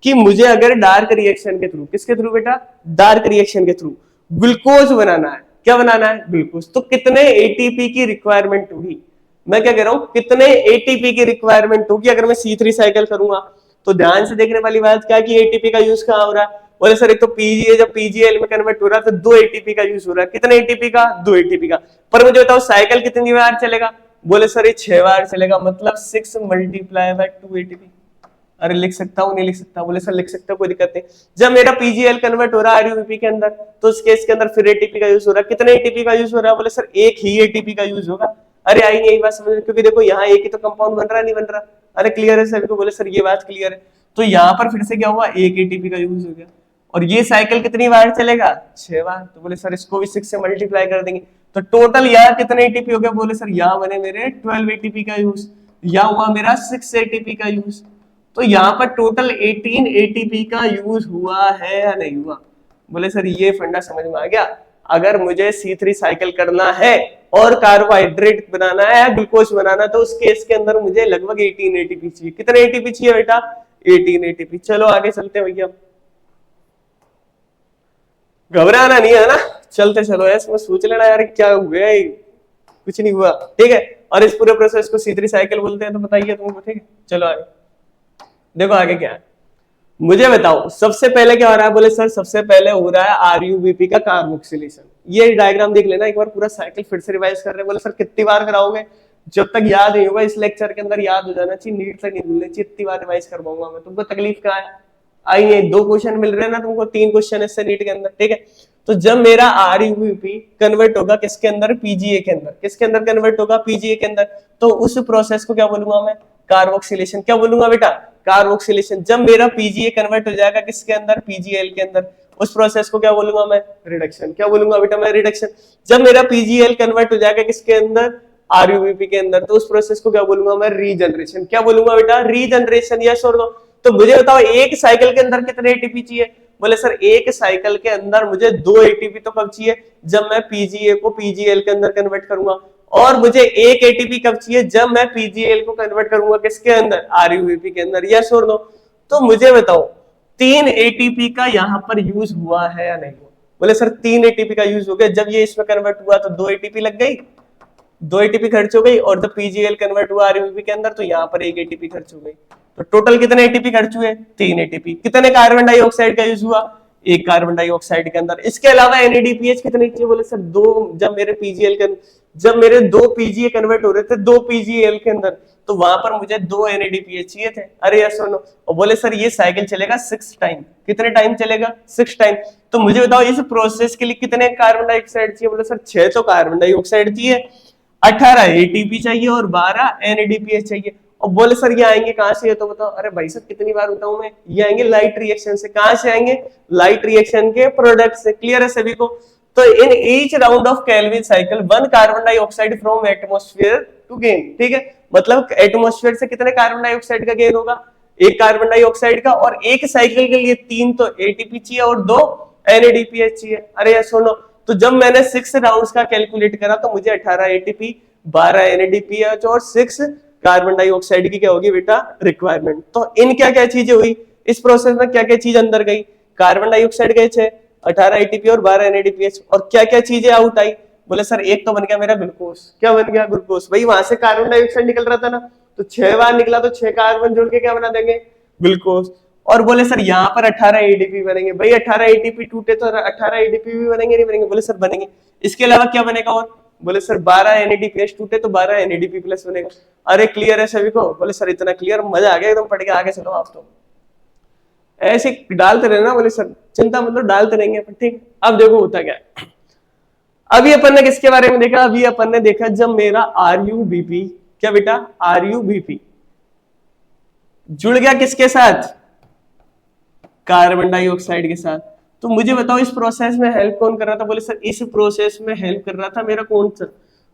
कि मुझे अगर डार्क रिएक्शन के थ्रू, किसके थ्रू बेटा, डार्क रिएक्शन के थ्रू ग्लूकोज बनाना है, क्या बनाना है, ग्लूकोज, तो कितने एटीपी की रिक्वायरमेंट होगी। मैं क्या कह रहा हूं, कितने एटीपी की रिक्वायरमेंट होगी अगर मैं C3 साइकिल करूंगा। तो ध्यान से देखने वाली बात क्या कि एटीपी का यूज कहां हो रहा है, बोले सर एक तो पीजीए जब पीजीएल में कन्वर्ट हो रहा है तो 2 एटीपी का यूज हो रहा है, कितने एटीपी का, 2 एटीपी का। पर मुझे बताओ साइकिल कितनी बार चलेगा, बोले सर ये 6 बार चलेगा, मतलब 6 मल्टीप्लाई बाय 2 एटीपी। अरे लिख सकता हूँ नहीं लिख सकता, बोले सर लिख सकता हूँ कोई दिक्कत नहीं। जब मेरा पीजीएल कन्वर्ट हो रहा है आरयूबीपी के अंदर तो उस केस के अंदर फिर एटीपी का यूज हो रहा है, कितने एटीपी का यूज हो रहा है, बोले सर एक ही एटीपी का यूज होगा। अरे आई यही बात समझ, क्योंकि देखो यहाँ एक ही तो कंपाउंड बन रहा है, नहीं बन रहा। अरे क्लियर है सभी को, बोले सर ये बात क्लियर है। तो यहाँ पर फिर से क्या हुआ, एक एटीपी का यूज हो गया, और ये साइकिल कितनी बार चलेगा, 6 बार। तो बोले सर इसको भी 6 से मल्टीप्लाई कर देंगे तो टोटल यहाँ कितने एटीपी हो गया, बोले सर यहाँ बने मेरे 12 एटीपी का यूज, यहाँ हुआ मेरा 6 एटीपी का यूज। तो यहाँ पर टोटल 18 एटीपी का यूज हुआ है या नहीं हुआ। बोले सर ये फंडा समझ में आ गया, अगर मुझे C3 साइकिल करना है और कार्बोहाइड्रेट बनाना है, ग्लूकोज बनाना, तो उस केस के अंदर मुझे लगभग 18 एटीपी चाहिए। कितने एटीपी चाहिए बेटा, 18 एटीपी। चलो आगे चलते हैं भैया, घबराना नहीं है ना, चलते चलो ऐसे में सोच लेना यार क्या हुआ, कुछ नहीं हुआ, ठीक है। और इस पूरे प्रोसेस को C3 साइकिल बोलते हैं, तो बताइए तुमको, ठीक है। चलो आगे देखो आगे क्या है, मुझे बताओ सबसे पहले क्या हो रहा है, बोले सर सबसे पहले हो रहा है आरयूबीपी का कार्बोक्सिलेशन। ये डायग्राम देख लेना एक बार, पूरा साइकिल फिर से रिवाइज कर रहे हैं। बोले सर कितनी बार कराओगे, जब तक याद नहीं होगा इस लेक्चर के अंदर याद हो जाना चाहिए, नीट से नहीं भूलना चाहिए, इतनी बार रिवाइज करवाऊंगा मैं, तुमको तकलीफ क्या है। आइए 2 क्वेश्चन मिल रहे हैं ना तुमको, 3 क्वेश्चन इससे नीट के अंदर, ठीक है। तो जब मेरा आरयूबीपी कन्वर्ट होगा किसके अंदर, पीजीए के अंदर, किसके अंदर कन्वर्ट होगा, पीजीए के अंदर, तो उस प्रोसेस को क्या बोलूंगा मैं, कार्बोक्सिलेशन। क्या बोलूंगा बेटा, कार्बोक्सिलेशन। जब मेरा पीजीए कन्वर्ट हो जाएगा किसके अंदर, पीजीएल के अंदर, उस प्रोसेस को क्या बोलूंगा मैं, रिडक्शन। क्या बोलूंगा बेटा मैं, रिडक्शन। जब मेरा पीजीएल कन्वर्ट हो जाएगा किसके अंदर, आरयूबीपी के अंदर, तो उस प्रोसेस को क्या बोलूंगा मैं, रीजनरेशन। क्या बोलूंगा बेटा, रीजनरेशन। यस और नो। तो मुझे बताओ एक साइकिल के अंदर कितने एटीपी चाहिए, बोले सर एक साइकिल के अंदर मुझे 2 एटीपी तो कब चाहिए, जब मैं पीजीए को पीजीएल के अंदर कन्वर्ट करूंगा, और मुझे 1 एटीपी कब चाहिए, जब मैं पीजीएल को कन्वर्ट करूंगा किसके अंदर, आरयूबीपी के अंदर। यस और नो। तो मुझे बताओ 3 एटीपी का यहाँ पर यूज हुआ है या नहीं हुआ, बोले सर 3 एटीपी का यूज हो गया। जब ये इसमें कन्वर्ट हुआ तो 2 एटीपी लग गई, 2 एटीपी खर्च हो गई, और जब पीजीएल कन्वर्ट हुआ आरयूबीपी के अंदर तो यहाँ पर 1 एटीपी खर्च हो गई। तो टोटल कितने एटीपी खर्च हुए, 3 एटीपी। कितने कार्बन डाइऑक्साइड का यूज हुआ, 1 कार्बन डाइऑक्साइड के अंदर। इसके अलावा एनएडीपीएच कितने चाहिए, बोले सर 2। जब मेरे पीजीएल के, जब मेरे 2 पीजीए कन्वर्ट हो रहे थे 2 पीजीएल के अंदर, तो वहां पर मुझे 2 एनएडीपीएच चाहिए थे। अरे यस और नो। और बोले सर ये साइकिल चलेगा 6 टाइम। कितने टाइम चलेगा, 6 टाइम। तो मुझे बताओ इस प्रोसेस के लिए कितने कार्बन डाइऑक्साइड चाहिए, बोले सर 6 तो कार्बन डाइऑक्साइड चाहिए, 18 एटीपी चाहिए और 12 एनएडीपीएच चाहिए। और बोले सर ये आएंगे कहां से, तो बताओ। अरे भाई साहब कितनी बार बताऊं मैं, ये आएंगे लाइट रिएक्शन से। कहां से आएंगे, लाइट रिएक्शन के प्रोडक्ट से। क्लियर है सभी को। तो in each round of Calvin cycle 1 carbon dioxide from atmosphere to gain, ठीक है। मतलब एटमॉस्फेयर से कितने कार्बन डाइऑक्साइड का गेन होगा, 1 कार्बन डाइऑक्साइड का, और एक साइकिल के लिए 3 तो एटीपी चाहिए और 2 एनएडीपीएच चाहिए। अरे सुनो, तो जब मैंने 6 राउंड्स का कैलकुलेट करा तो मुझे 18 एटीपी, 12 NADPH और 6 कार्बन डाइऑक्साइड की क्या होगी बेटा रिक्वायरमेंट। तो इन क्या क्या चीजें हुई इस प्रोसेस में, क्या क्या चीज अंदर गई, कार्बन डाइऑक्साइड गए 6, 18 एटीपी और 12 NADPH, और क्या क्या चीजें आउट आई। बोले सर एक तो बन गया मेरा ग्लूकोज। क्या बन गया? ग्लूकोज। भाई वहां से कार्बन डाइऑक्साइड निकल रहा था ना, तो 6 बार निकला तो 6 कार्बन जोड़ के क्या बना देंगे? ग्लूकोज। और बोले सर यहाँ पर 18 एटीपी बनेंगे। भाई 18 एटीपी टूटे तो 18 एटीपी भी बनेंगे नहीं बनेंगे? बोले सर बनेंगे। इसके अलावा क्या बनेगा और? बोले सर 12 NADPH टूटे तो 12 NADP प्लस बनेगा। अरे क्लियर है सभी को? बोले सर इतना क्लियर, मजा आ गया एकदम पढ़ के, आगे चलो आप तो ऐसे डालते रहना। बोले सर चिंता मतलब डालते रहेंगे अपन, ठीक। अब देखो होता क्या है, अभी अपन ने किसके बारे में देखा? अभी अपन ने देखा जब मेरा RUBP, क्या बेटा RUBP जुड़ गया किसके साथ? कार्बन डाइऑक्साइड के साथ। तो मुझे बताओ इस प्रोसेस में हेल्प कौन कर रहा था? बोले सर इस प्रोसेस में हेल्प कर रहा था मेरा कौन सा?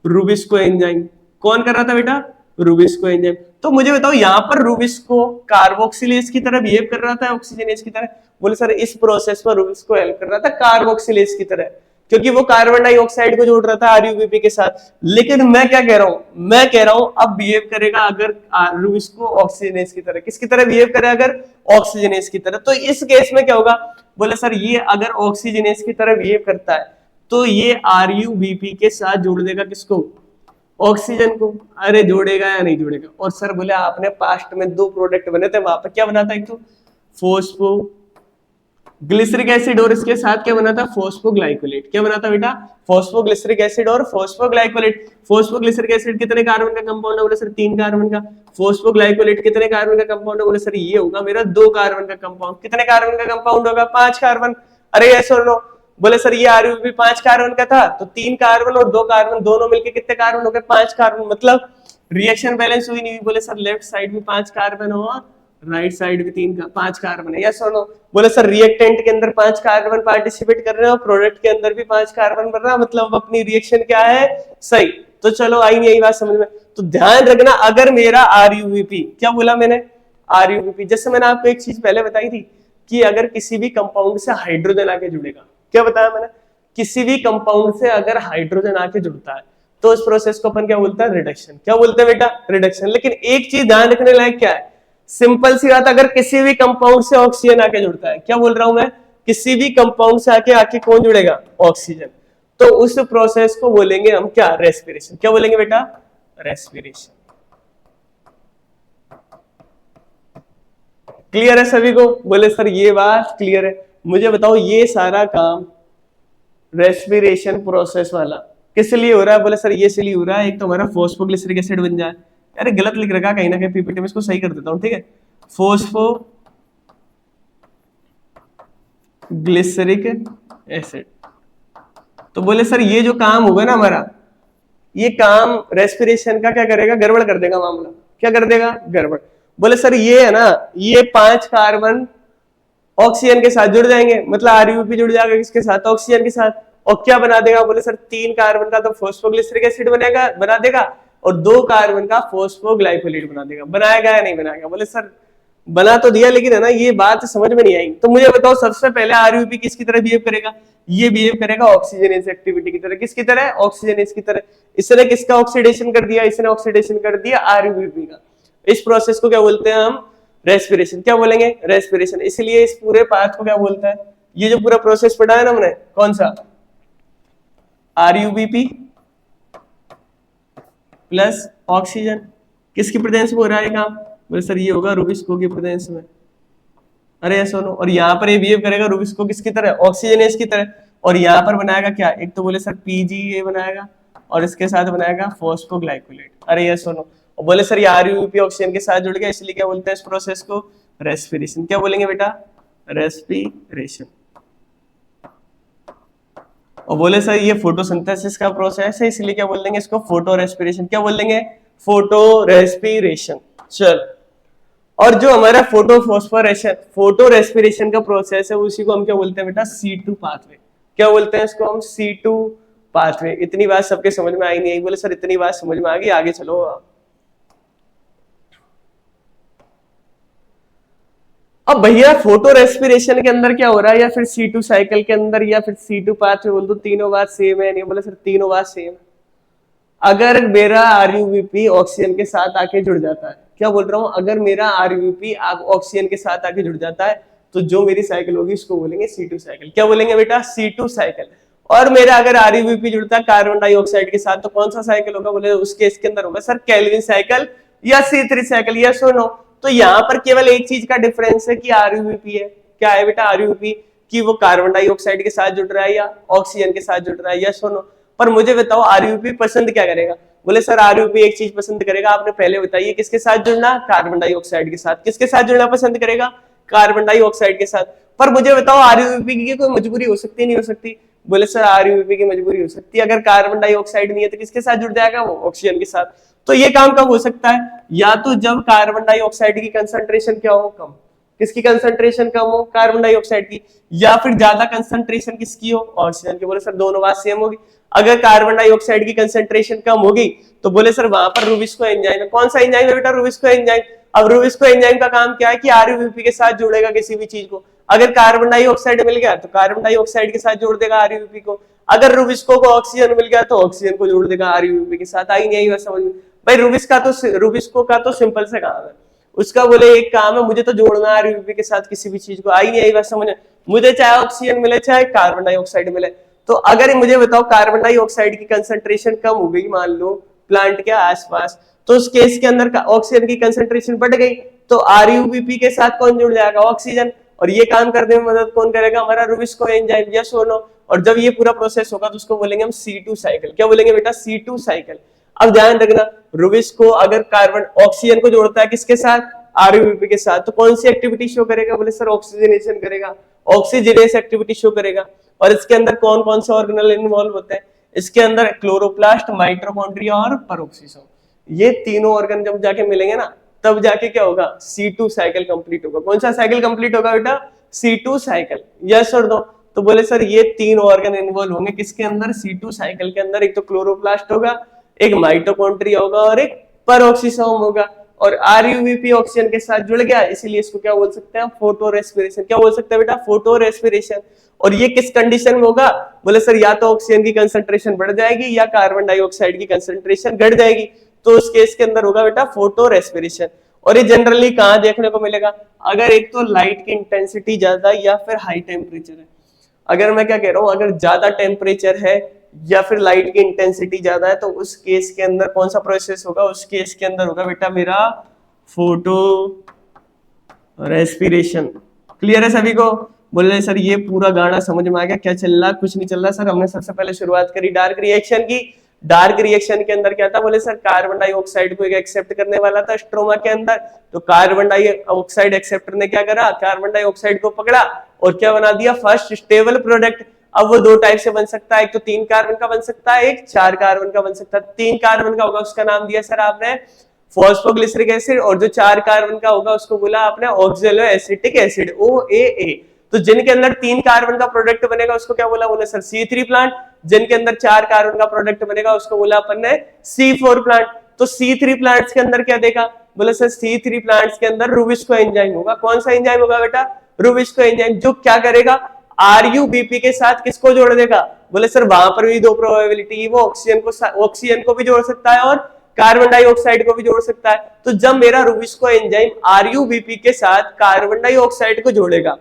Rubisco enzyme. कौन कर रहा था बेटा? Rubisco enzyme. तो मुझे बताओ यहाँ पर रूबिस्को कार्बोक्सिलेज की तरह बिहेव कर रहा था ऑक्सीजनेज की तरह? बोले सर इस प्रोसेस में रूबिस्को हेल्प कर रहा था कार्बोक्सिलेज की तरह, क्योंकि वो कार्बन डाइऑक्साइड को जोड़ रहा था RUBP के साथ। लेकिन मैं क्या कह रहा हूं? मैं कह रहा हूं अब बिहेव करेगा अगर रूबिस्को ऑक्सीजनेज की तरह। किसकी तरह बिहेव करेगा? अगर ऑक्सीजनेज की तरह। तो इस केस में क्या होगा? बोले सर ये अगर ऑक्सीजनेज की तरह बिहेव करता है तो ये RUBP के साथ जोड़ देगा किसको? ऑक्सीजन को। अरे जोड़ेगा या नहीं जोड़ेगा? और सर बोले आपने पास्ट में 2 प्रोडक्ट बने थे, वहां पर क्या बना था? एक तो फोस्फो ग्लिसरिक एसिड और इसके साथ क्या बना था? फोस्फोग्लाइकोलेट। क्या बना था बेटा? फोस्फोग्लिसरिक एसिड और फोस्फोग्लाइकोलेट। फोस्फोग्लिसरिक एसिड कितने कार्बन का कंपाउंड है? बोले सर 3 कार्बन का। फोस्फोग्लाइकोलेट कितने कार्बन का कंपाउंड है? बोले सर ये होगा मेरा 2 कार्बन का कंपाउंड। कितने कार्बन का कंपाउंड होगा? 5 कार्बन। अरे ऐसा नो। बोले सर ये RUBP 5 कार्बन का था, तो 3 कार्बन और 2 कार्बन दोनों मिलके कितने कार्बन हो गए? 5 कार्बन। मतलब रिएक्शन बैलेंस हुई नहीं हुई? बोले सर लेफ्ट साइड में 5 कार्बन और राइट साइड में 5 कार्बन है। यस और नो? बोले सर रिएक्टेंट के अंदर 5 कार्बन पार्टिसिपेट कर रहे हैं और प्रोडक्ट के अंदर भी 5 कार्बन बन रहा है, मतलब अपनी रिएक्शन क्या है? सही। तो चलो आई नहीं आई बात समझ में? तो ध्यान रखना अगर मेरा RUBP, क्या बोला मैंने? RUBP, जैसे मैंने आपको एक चीज पहले बताई थी कि अगर किसी भी कंपाउंड से हाइड्रोजन आके जुड़ेगा, क्या बताया मैंने? किसी भी कंपाउंड से अगर हाइड्रोजन आके जुड़ता है तो इस प्रोसेस को अपन क्या बोलते हैं? रिडक्शन। क्या बोलते हैं बेटा? रिडक्शन। लेकिन एक चीज ध्यान रखने लायक क्या है? सिंपल सी बात, अगर किसी भी कंपाउंड से ऑक्सीजन आके जुड़ता है, क्या बोल रहा हूं मैं? किसी भी कंपाउंड से आके आके कौन जुड़ेगा? ऑक्सीजन। तो उस प्रोसेस को बोलेंगे हम क्या? रेस्पिरेशन। क्या बोलेंगे बेटा? रेस्पिरेशन। क्लियर है सभी को? बोले सर ये बात क्लियर है। मुझे बताओ ये सारा काम रेस्पिरेशन प्रोसेस वाला किस लिए हो रहा है? बोले सर ये इसलिए हो रहा है, एक तो हमारा फोस्फोग्लिसरिक एसिड बन जाए। अरे गलत लिख रखा कहीं ना कहीं पीपीटी में, इसको सही कर देता हूं, ठीक है। Phospho glyceric acid. तो बोले सर ये जो काम होगा ना हमारा, ये काम रेस्पिरेशन का क्या करेगा? गड़बड़ कर देगा मामला। क्या कर देगा? गड़बड़। बोले सर ये है ना, ये 5 कार्बन ऑक्सीजन के साथ जुड़ जाएंगे, मतलब RUBP जुड़ जाएगा किसके साथ? ऑक्सीजन के साथ। और क्या बना देगा? बोले सर 3 कार्बन का तो फोस्फोग्लिसरिक एसिड बनेगा, बना देगा, और 2 कार्बन का फोस्फोग्लाइकोलेट बना देगा। बनाएगा या नहीं बनाएगा? बोले सर बना तो दिया, लेकिन है ना ये बात समझ में नहीं आई। तो मुझे बताओ सबसे पहले RUBP किसकी तरह बिहेव करेगा? ये बिहेव करेगा ऑक्सीजनेज एक्टिविटी की तरह। किसकी तरह? ऑक्सीजनेज की तरह। इसने किसका ऑक्सीडेशन कर दिया? इसने ऑक्सीडेशन कर दिया RUBP का। इस प्रोसेस को क्या बोलते हैं हम? रेस्पिरेशन। क्या बोलेंगे? रेस्पिरेशन। इसलिए इस पूरे पाथ को क्या बोलता है? ये जो पूरा प्रोसेस पढ़ा है ना हमने, कौन सा? RUBP plus oxygen. किसकी प्रेजेंस में हो रहा है काम? बोले सर ये होगा रूबिस्को की प्रेजेंस में। अरे ऐसा नो। और यहाँ पर ये बिहेव करेगा रूबिस्को किसकी तरह? ऑक्सीजनेज की तरह। और यहाँ पर बनाएगा क्या? एक तो बोले सर PGA बनाएगा और इसके साथ बनाएगा फोस्फोग्लाइकोलेट। अरे ये सुनो। और बोले सर ये RUBP ऑक्सीजन के साथ जुड़ गया, इसलिए क्या बोलते हैं इस प्रोसेस को? रेस्पिरेशन। क्या बोलेंगे बेटा? रेस्पिरेशन। और बोले सर ये फोटोसिंथेसिस का प्रोसेस है, इसलिए क्या बोल देंगे इसको? Photo respiration. क्या बोल देंगे? Photo respiration. चल, और जो हमारा फोटो रेस्पिरेशन का प्रोसेस है उसी को हम क्या बोलते हैं बेटा? C2 pathway. क्या बोलते हैं इसको हम? C2 pathway. इतनी बात सबके समझ में आई नहीं आई? बोले सर इतनी बात समझ में आ गई, आगे चलो। अब भैया फोटो रेस्पिरेशन के अंदर क्या हो रहा है, या फिर C2 साइकिल के अंदर, या फिर C2 पाथ में बोल दो, तीनों बात सेम है? नहीं बोले सर तीनों बात सेम है। अगर मेरा RUBP ऑक्सीजन के साथ आके जुड़ जाता है, क्या बोल रहा हूं, अगर मेरा RUBP ऑक्सीजन के साथ आके जुड़ जाता है तो जो मेरी साइकिल होगी उसको बोलेंगे C2 साइकिल। क्या बोलेंगे बेटा? C2 cycle. और मेरा अगर RUBP जुड़ता है कार्बन डाइऑक्साइड के साथ तो कौन सा साइकिल होगा? बोले उस केस के अंदर होगा सर केल्विन साइकिल या C3 साइकिल। यस और नो? तो यहाँ पर केवल एक चीज का डिफरेंस है कि RUBP है, क्या है बेटा RUBP, कि वो कार्बन डाइऑक्साइड के साथ जुड़ रहा है या ऑक्सीजन के साथ जुड़ रहा है। यस और नो? पर मुझे बताओ RUBP पसंद क्या करेगा? बोले सर RUBP एक चीज पसंद करेगा, आपने पहले बताइए, किसके साथ जुड़ना? कार्बन डाइऑक्साइड के साथ। किसके साथ जुड़ना पसंद करेगा? कार्बन डाइऑक्साइड के साथ। पर मुझे बताओ RUBP की कोई मजबूरी हो सकती नहीं हो सकती? बोले सर RUBP की मजबूरी हो सकती है, अगर कार्बन डाइऑक्साइड नहीं है तो किसके साथ जुड़ जाएगा वो? ऑक्सीजन के साथ। तो ये काम कब हो सकता है? या तो जब कार्बन डाइऑक्साइड की कंसंट्रेशन क्या हो? कम। किसकी कंसंट्रेशन कम हो? कार्बन डाइऑक्साइड की। या फिर ज्यादा कंसंट्रेशन किसकी हो? ऑक्सीजन की। बोले सर दोनों बात सेम होगी। अगर कार्बन डाइऑक्साइड की कंसंट्रेशन कम होगी तो बोले सर वहां पर रुबिस्को एंजाइम है। कौन सा एंजाइम है बेटा? Rubisco enzyme. अब रुबिस्को एंजाइम का काम क्या है कि RUBP के साथ जोड़ेगा किसी भी चीज को। अगर कार्बन डाइऑक्साइड मिल गया तो कार्बन डाइऑक्साइड के साथ जोड़ देगा RUBP को। अगर रुबिस्को को ऑक्सीजन मिल गया तो ऑक्सीजन को जोड़ देगा RUBP के साथ। आई नहीं आई समझ में? भाई रुबिस्को का तो सिंपल से काम है, उसका बोले एक काम है, मुझे तो जोड़ना RUBP के साथ किसी भी चीज को। आई नहीं आई बात समझ में? मुझे चाहे ऑक्सीजन मिले चाहे कार्बन डाइऑक्साइड मिले। तो अगर मुझे बताओ कार्बन डाइऑक्साइड की कंसंट्रेशन कम हो गई मान लो प्लांट के आसपास, तो उस केस के अंदर ऑक्सीजन की कंसंट्रेशन बढ़ गई तो RUBP के साथ कौन जुड़ जाएगा? ऑक्सीजन। और ये काम करने में मदद कौन करेगा? हमारा रुबिस्को एंजाइम। यस और नो? और जब ये पूरा प्रोसेस होगा तो उसको बोलेंगे हम C2 साइकिल। क्या बोलेंगे बेटा? C2 cycle. अब ध्यान रखना, रुबिस्को अगर कार्बन ऑक्सीजन को जोड़ता है किसके साथ? RUBP के साथ, तो कौन सी एक्टिविटी शो करेगा? बोले सर ऑक्सीजनेशन करेगा, ऑक्सीजनेस एक्टिविटी शो करेगा। और इसके अंदर कौन कौन से ऑर्गेनल इन्वॉल्व होते हैं? इसके अंदर क्लोरोप्लास्ट, माइटोकॉन्ड्रिया और पेरोक्सिसोम, ये तीनों ऑर्गन जब जाके मिलेंगे ना तब जाके क्या होगा? C2 साइकिल कंप्लीट होगा। कौन सा साइकिल कंप्लीट होगा बेटा? C2 cycle. यस और नो? तो बोले सर ये तीन ऑर्गन इन्वॉल्व होंगे किसके अंदर? C2 साइकिल के अंदर। एक तो क्लोरोप्लास्ट होगा, एक माइटोकॉन्ड्रिया होगा और एक पेरोक्सिसोम होगा। और RUBP ऑक्सीजन के साथ जुड़ गया, इसीलिए इसको क्या बोल सकते हैं? Photo respiration. क्या बोल सकते हैं बेटा? Photo respiration. और ये किस कंडीशन में होगा? बोले सर या तो ऑक्सीजन की कंसंट्रेशन बढ़ जाएगी या कार्बन डाइऑक्साइड की कंसंट्रेशन घट जाएगी, तो उस केस के अंदर होगा बेटा फोटो रेस्पिरेशन। और ये जनरली कहां देखने को मिलेगा? अगर एक तो लाइट की इंटेंसिटी ज्यादा या फिर हाई टेम्परेचर है। अगर मैं क्या कह रहा हूं, अगर ज्यादा टेम्परेचर है या फिर लाइट की इंटेंसिटी ज्यादा है तो उस केस के अंदर कौन सा प्रोसेस होगा? उस केस के अंदर होगा बेटा मेरा फोटो रेस्पिरेशन। क्लियर है सभी को? बोले सर ये पूरा गाना समझ में आ गया, क्या चल रहा? कुछ नहीं चल रहा सर। हमने सबसे पहले शुरुआत करी डार्क रिएक्शन की। डार्क रिएक्शन के अंदर क्या था? बोले सर कार्बन डाइऑक्साइड को एक एक्सेप्ट करने वाला था स्ट्रोमा के अंदर, तो कार्बन डाइऑक्साइड एक्सेप्टर ने क्या करा? कार्बन डाइऑक्साइड को पकड़ा और क्या बना दिया? First stable product. अब वो दो टाइप से बन सकता है, एक तो 3 कार्बन का बन सकता है, एक 4 कार्बन का बन सकता है। 3 कार्बन का होगा उसका नाम दिया सर आपने फॉस्फोग्लिसरिक एसिड, और जो 4 कार्बन का होगा उसको बोला आपने ऑक्सैलो एसिटिक एसिड, OAA। तो जिनके अंदर 3 कार्बन का प्रोडक्ट बनेगा उसको क्या बोला? बोले सर C3 प्लांट। जिनके अंदर 4 कार्बन का प्रोडक्ट बनेगा उसको बोला अपन ने C4 प्लांट। तो C3 प्लांट्स के अंदर क्या देखा? बोले सर C3 प्लांट्स के अंदर रुबिस्को एंजाइम होगा। कौन सा एंजाइम होगा बेटा? रुबिस्को एंजाइम, जो क्या करेगा? RUBP के साथ किसको जोड़ देगा? बोले सर वहां पर भी 2 प्रोबेबिलिटी, वो ऑक्सीजन को भी जोड़ सकता है और कार्बन डाइऑक्साइड को भी जोड़ सकता है। तो जब मेरा रुबिस्को एंजाइम RUBP के साथ कार्बन डाइऑक्साइड को जोड़ेगा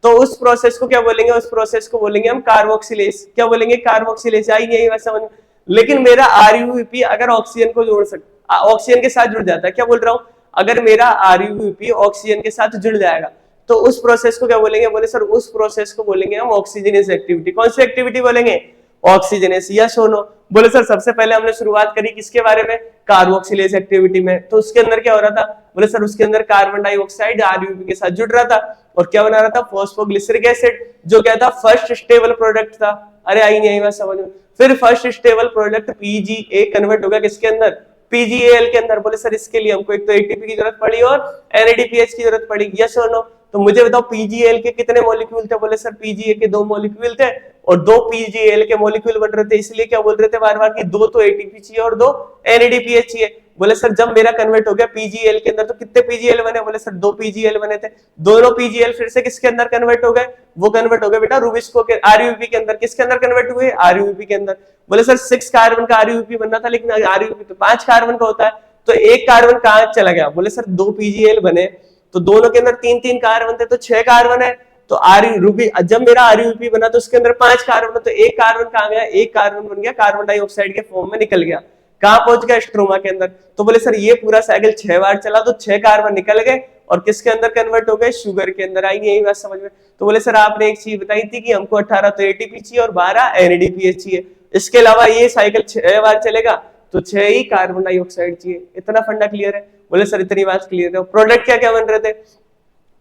तो उस प्रोसेस को क्या बोलेंगे? उस प्रोसेस को बोलेंगे हम कार्बोक्सिलेज। क्या बोलेंगे? कार्बोक्सिलेज। आई नहीं वैसा समझ। लेकिन मेरा RUBP अगर ऑक्सीजन को जोड़ सकता, ऑक्सीजन के साथ जुड़ जाता है, क्या बोल रहा हूं? अगर मेरा RUBP ऑक्सीजन के साथ जुड़ जाएगा तो उस प्रोसेस को क्या बोलेंगे? बोले सर उस प्रोसेस को बोलेंगे हम ऑक्सीजनेस एक्टिविटी। कौन सी एक्टिविटी बोलेंगे? ऑक्सीजनेस। यस और नो? बोले सर सबसे पहले हमने शुरुआत करी किसके बारे में? कार्बोक्सिलेज एक्टिविटी में। तो उसके अंदर क्या हो रहा था? बोले सर उसके अंदर कार्बन डाइऑक्साइड RUBP के साथ जुड़ रहा था और क्या बना रहा था? फॉस्फोग्लिसरिक एसिड, जो क्या था? फर्स्ट स्टेबल प्रोडक्ट था। अरे आई नहीं बात समझ में? फिर first stable product PGA convert होगा किसके अंदर? PGAL के अंदर। बोले सर इसके लिए हमको एक तो ATP की जरूरत पड़ी और NADPH की जरूरत पड़ी। यस और नो? तो मुझे बताओ पीजीएल के कितने मॉलिक्यूल थे? बोले सर पीजीए के 2 मॉलिक्यूल थे और 2 पीजीएल के मॉलिक्यूल बन रहे थे, इसलिए क्या बोल रहे थे बार बार कि 2 तो एटीपी चाहिए और 2 एनएडीपीएच चाहिए। बोले सर जब मेरा कन्वर्ट हो गया पीजीएल के अंदर तो कितने पीजीएल बने? बोले सर 2 पीजीएल बने थे। दोनों पीजीएल फिर से किसके अंदर कन्वर्ट हो गए? वो कन्वर्ट हो गए बेटा रूबिस्को के आरयूपी के अंदर। किसके अंदर कन्वर्ट हुए? आरयूपी के अंदर। बोले सर 6 कार्बन का आरयूपी बनना था, लेकिन आरयूपी तो 5 कार्बन का होता है, तो एक कार्बन कहां चला गया? बोले सर 2 पीजीएल बने तो दोनों के अंदर 3-3 कार्बन थे, तो 6 कार्बन है। तो आरयूपी जब मेरा आरयूपी बना तो उसके अंदर 5 कार्बन, तो एक कार्बन कहां गया? एक कार्बन बन गया कार्बन डाइऑक्साइड के फॉर्म में निकल गया। कहां पहुंच गया? स्ट्रोमा के अंदर। तो बोले सर ये पूरा साइकिल 6 बार चला तो 6 कार्बन निकल गए और किसके अंदर कन्वर्ट हो गए? शुगर के अंदर। आई यही बात समझ में? तो बोले सर आपने एक चीज बताई थी कि हमको 18 तो एटीपी चाहिए और 12 एनएडीपीएच चाहिए, इसके अलावा ये साइकिल 6 बार चलेगा तो 6 ही कार्बन डाइऑक्साइड चाहिए। इतना फंडा क्लियर है? बोले सर इतनी बात क्लियर है। प्रोडक्ट क्या क्या बन रहे थे?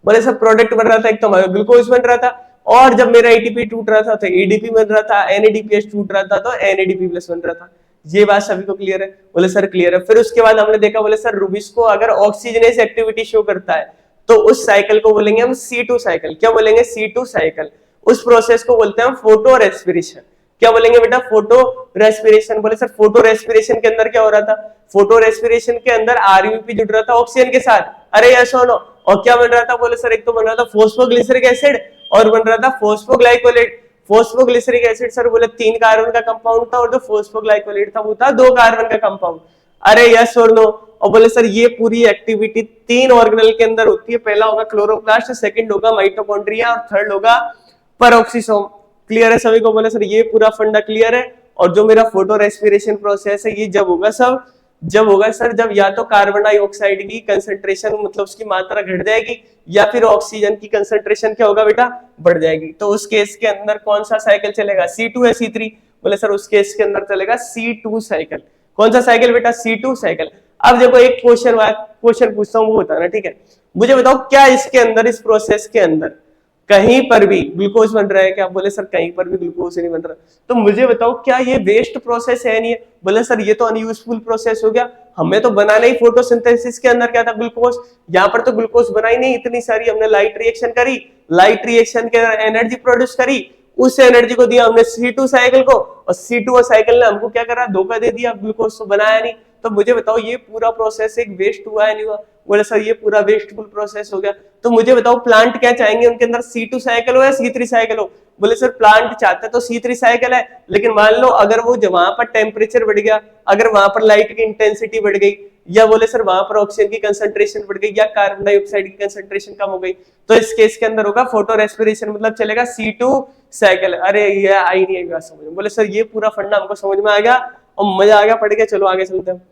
बोले सर प्रोडक्ट बन रहा था, एक तो ग्लूकोज बन रहा था, और जब मेरा एटीपी टूट रहा था तो एडीपी बन रहा था, एनएडीपीएच टूट रहा था तो एनएडीपी प्लस बन रहा था। ये बात सभी को क्लियर है? बोले सर क्लियर है। फिर उसके बाद हमने देखा, बोले सर रूबिस्को अगर ऑक्सीजनेस एक्टिविटी शो करता है तो उस साइकिल को बोलेंगे हम C2 साइकिल। क्या बोलेंगे? C2 cycle. उस प्रोसेस को बोलते हैं हम फोटो रेस्पिरेशन। क्या बोलेंगे बेटा? Photo respiration. बोले सर फोटो रेस्पिरेशन के अंदर क्या हो रहा था? फोटो रेस्पिरेशन के अंदर आरयूपी जुड़ रहा था ऑक्सीजन के साथ। अरे यस और नो। और क्या बन रहा था? बोले सर एक तो बन रहा था फोस्फोग्लिसरिक एसिड और बन रहा था फोस्फोग्लाइकोलेट। फोस्फोग्लिसरिक एसिड सर बोले 3 कार्बन का कंपाउंड था और जो फोस्फोग्लाइकोलेट था वो था 2 कार्बन का कंपाउंड। अरे यस और नो। और बोले सर ये पूरी एक्टिविटी 3 ऑर्गेनल के अंदर होती है। पहला होगा क्लोरोप्लास्ट, सेकंड होगा माइटोकॉन्ड्रिया और थर्ड होगा पेरोक्सिसोम। क्लियर है सभी को? बोले सर ये पूरा फंडा क्लियर है। और जो मेरा फोटो रेस्पिरेशन प्रोसेस है ये जब होगा सर जब या तो कार्बन डाइऑक्साइड की कंसंट्रेशन मतलब उसकी मात्रा घट जाएगी या फिर ऑक्सीजन की कंसंट्रेशन क्या होगा बेटा? बढ़ जाएगी। तो उस केस के अंदर कौन सा साइकिल चलेगा? C2 या C3? बोले सर उस केस के अंदर चलेगा C2 साइकिल। कौन सा साइकिल बेटा? C2 cycle. अब देखो एक क्वेश्चन पूछता हूँ, वो बताना, ठीक है? मुझे बताओ क्या इसके अंदर, इस प्रोसेस के अंदर कहीं पर भी ग्लूकोज बन रहा है क्या? बोले सर कहीं पर भी ग्लूकोज नहीं बन रहा। तो मुझे बताओ क्या ये वेस्ट प्रोसेस है? नहीं है। बोले सर ये तो अनयूजफुल प्रोसेस हो गया, हमें तो बनाना ही फोटोसिंथेसिस के अंदर क्या था? ग्लूकोज। यहाँ पर तो ग्लूकोज बना ही नहीं, इतनी सारी हमने लाइट रिएक्शन करी, लाइट रिएक्शन के एनर्जी प्रोड्यूस करी, उस एनर्जी को दिया हमने C2 साइकिल को, और C2 साइकिल ने हमको क्या करा? धोखा दे दिया, ग्लूकोज तो बनाया नहीं। तो मुझे बताओ ये पूरा प्रोसेस एक वेस्ट हुआ है नहीं हुआ? बोले सर ये पूरा वेस्टफुल प्रोसेस हो गया। तो मुझे बताओ प्लांट क्या चाहेंगे? उनके अंदर C2 साइकिल हो या C3 साइकिल हो? बोले सर प्लांट चाहते तो C3 साइकिल है, लेकिन मान लो अगर वो वहां पर टेम्परेचर बढ़ गया, अगर वहां पर लाइट की इंटेंसिटी बढ़ गई, या बोले सर वहां पर ऑक्सीजन की कंसंट्रेशन बढ़ गई या कार्बन डाइऑक्साइड की कंसंट्रेशन कम हो गई, तो इस केस के अंदर होगा फोटो रेस्पिरेशन, मतलब चलेगा C2 साइकिल। अरे ये आई नहीं है समझ में? बोले सर ये पूरा फंडा हमको समझ में आ गया और मजा आ गया पढ़ के। चलो आगे चलते हैं।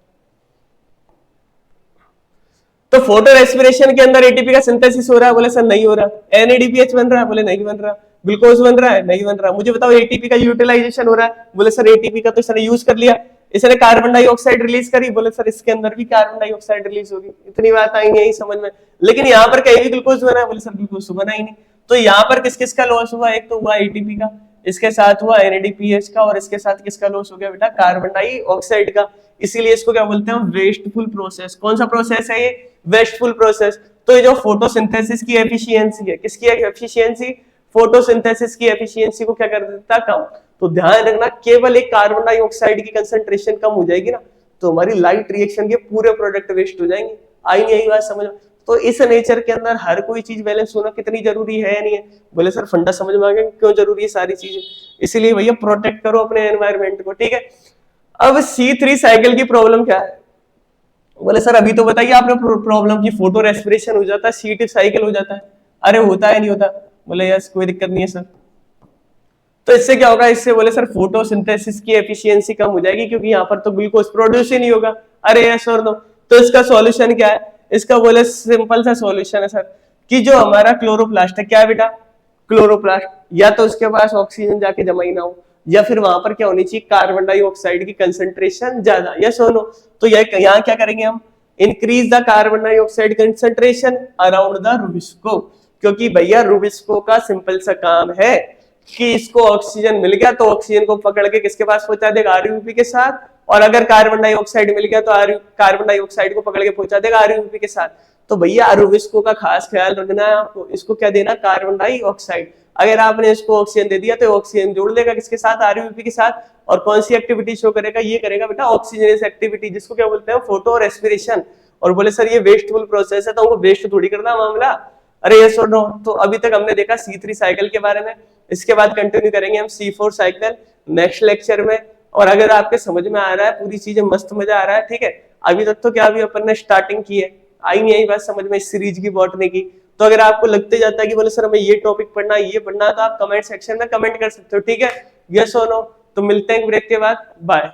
तो फोटो रेस्पिरेशन के अंदर एटीपी का सिंथेसिस हो रहा है? बोले सर नहीं हो रहा। एनएडीपीएच बन रहा है? बोले नहीं बन रहा। ग्लूकोज बन रहा है? नहीं बन रहा। मुझे बताओ एटीपी का यूटिलाइजेशन हो रहा है? बोले सर एटीपी का तो इसने यूज कर लिया, इसने कार्बन डाइऑक्साइड रिलीज करी। बोले सर इसके अंदर भी कार्बन डाइऑक्साइड रिलीज होगी। इतनी बात आई यही समझ में। लेकिन यहाँ पर कहीं भी ग्लूकोज बना है? बोले सर ग्लूकोज तो बना ही नहीं। तो यहाँ पर किस किस का लॉस हुआ? एक तो हुआ एटीपी का, इसके साथ हुआ एनएडीपीएच का, और इसके साथ किसका लॉस हो गया बेटा? कार्बन डाइऑक्साइड का। इसीलिए इसको क्या बोलते हैं? Wasteful process. कौन सा प्रोसेस है ये? Wasteful process. तो ये जो फोटोसिंथेसिस की एफिशिएंसी है, किसकी एफिशिएंसी? फोटोसिंथेसिस की एफिशिएंसी को क्या कर देता? कम। तो ध्यान रखना केवल एक कार्बन डाइऑक्साइड की कंसंट्रेशन कम हो जाएगी ना, तो हमारी लाइट रिएक्शन के पूरे प्रोडक्ट वेस्ट हो जाएंगे। आई नहीं यही बात समझ? तो इस नेचर के अंदर हर कोई चीज बैलेंस होना कितनी जरूरी है नहीं है? बोले सर फंडा समझ में आ गया क्यों जरूरी है सारी चीजें। इसीलिए भैया प्रोटेक्ट करो अपने एनवायरमेंट को, ठीक है? अब C3 साइकिल की प्रॉब्लम क्या है? बोले सर अभी तो बताइए आपने प्रॉब्लम की फोटो रेस्पिरेशन हो जाता है, C2 साइकिल हो जाता है। अरे होता है नहीं होता? बोले यस कोई दिक्कत नहीं है सर। तो इससे क्या होगा? इससे बोले सर फोटोसिंथेसिस की एफिशिएंसी कम हो जाएगी, क्योंकि यहाँ पर तो ग्लूकोज प्रोड्यूस ही नहीं होगा। अरे यस और नो। तो इसका सॉल्यूशन क्या है? इसका बोले सिंपल सा सॉल्यूशन है सर कि जो हमारा क्लोरोप्लास्ट है, क्या है बेटा? क्लोरोप्लास्ट, या तो उसके पास ऑक्सीजन जाके जमा ही ना हो, या फिर वहां पर क्या होनी चाहिए? कार्बन डाइऑक्साइड की कंसंट्रेशन ज्यादा। यस और नो? तो यहाँ क्या करेंगे हम? Increase the carbon dioxide concentration around the rubisco, क्योंकि भैया रूबिस्को का सिंपल सा काम है कि इसको ऑक्सीजन मिल गया तो ऑक्सीजन को पकड़ के किसके पास पहुंचा देगा? आरयूपी के साथ। और अगर कार्बन डाइऑक्साइड मिल गया तो कार्बन डाइऑक्साइड को पकड़ के पहुंचा देगा आरयूपी के साथ। तो भैया आरोबिस्को का खास ख्याल रखना है आपको। इसको क्या देना, कार्बन डाइऑक्साइड। अगर आपने इसको ऑक्सीजन दे दिया तो ऑक्सीजन जोड़ देगा किसके साथ, आरयूपी के साथ, और कौन सी एक्टिविटी शो करेगा, ये करेगा बेटा ऑक्सीजनेस एक्टिविटी, जिसको क्या बोलते हैं, फोटो रेस्पिरेशन। और बोले सर ये वेस्टफुल प्रोसेस है, तो हमको वेस्ट थोड़ी करना मामला। अरे यस और नो। तो अभी तक हमने देखा C3 साइकिल के बारे में, इसके बाद कंटिन्यू करेंगे हम C4 साइकिल नेक्स्ट लेक्चर में। और अगर आपके समझ में आ रहा है पूरी चीजें, मस्त मजा आ रहा है, ठीक है। अभी तक तो क्या अभी अपन ने स्टार्टिंग की है, आई नहीं आई बात समझ में इस सीरीज की बॉटनी की। तो अगर आपको लगते जाता है कि बोले सर हमें ये टॉपिक पढ़ना है, ये पढ़ना है, तो आप कमेंट सेक्शन में कमेंट कर सकते हो, ठीक है, यस और नो। तो मिलते हैं ब्रेक के बाद, बाय।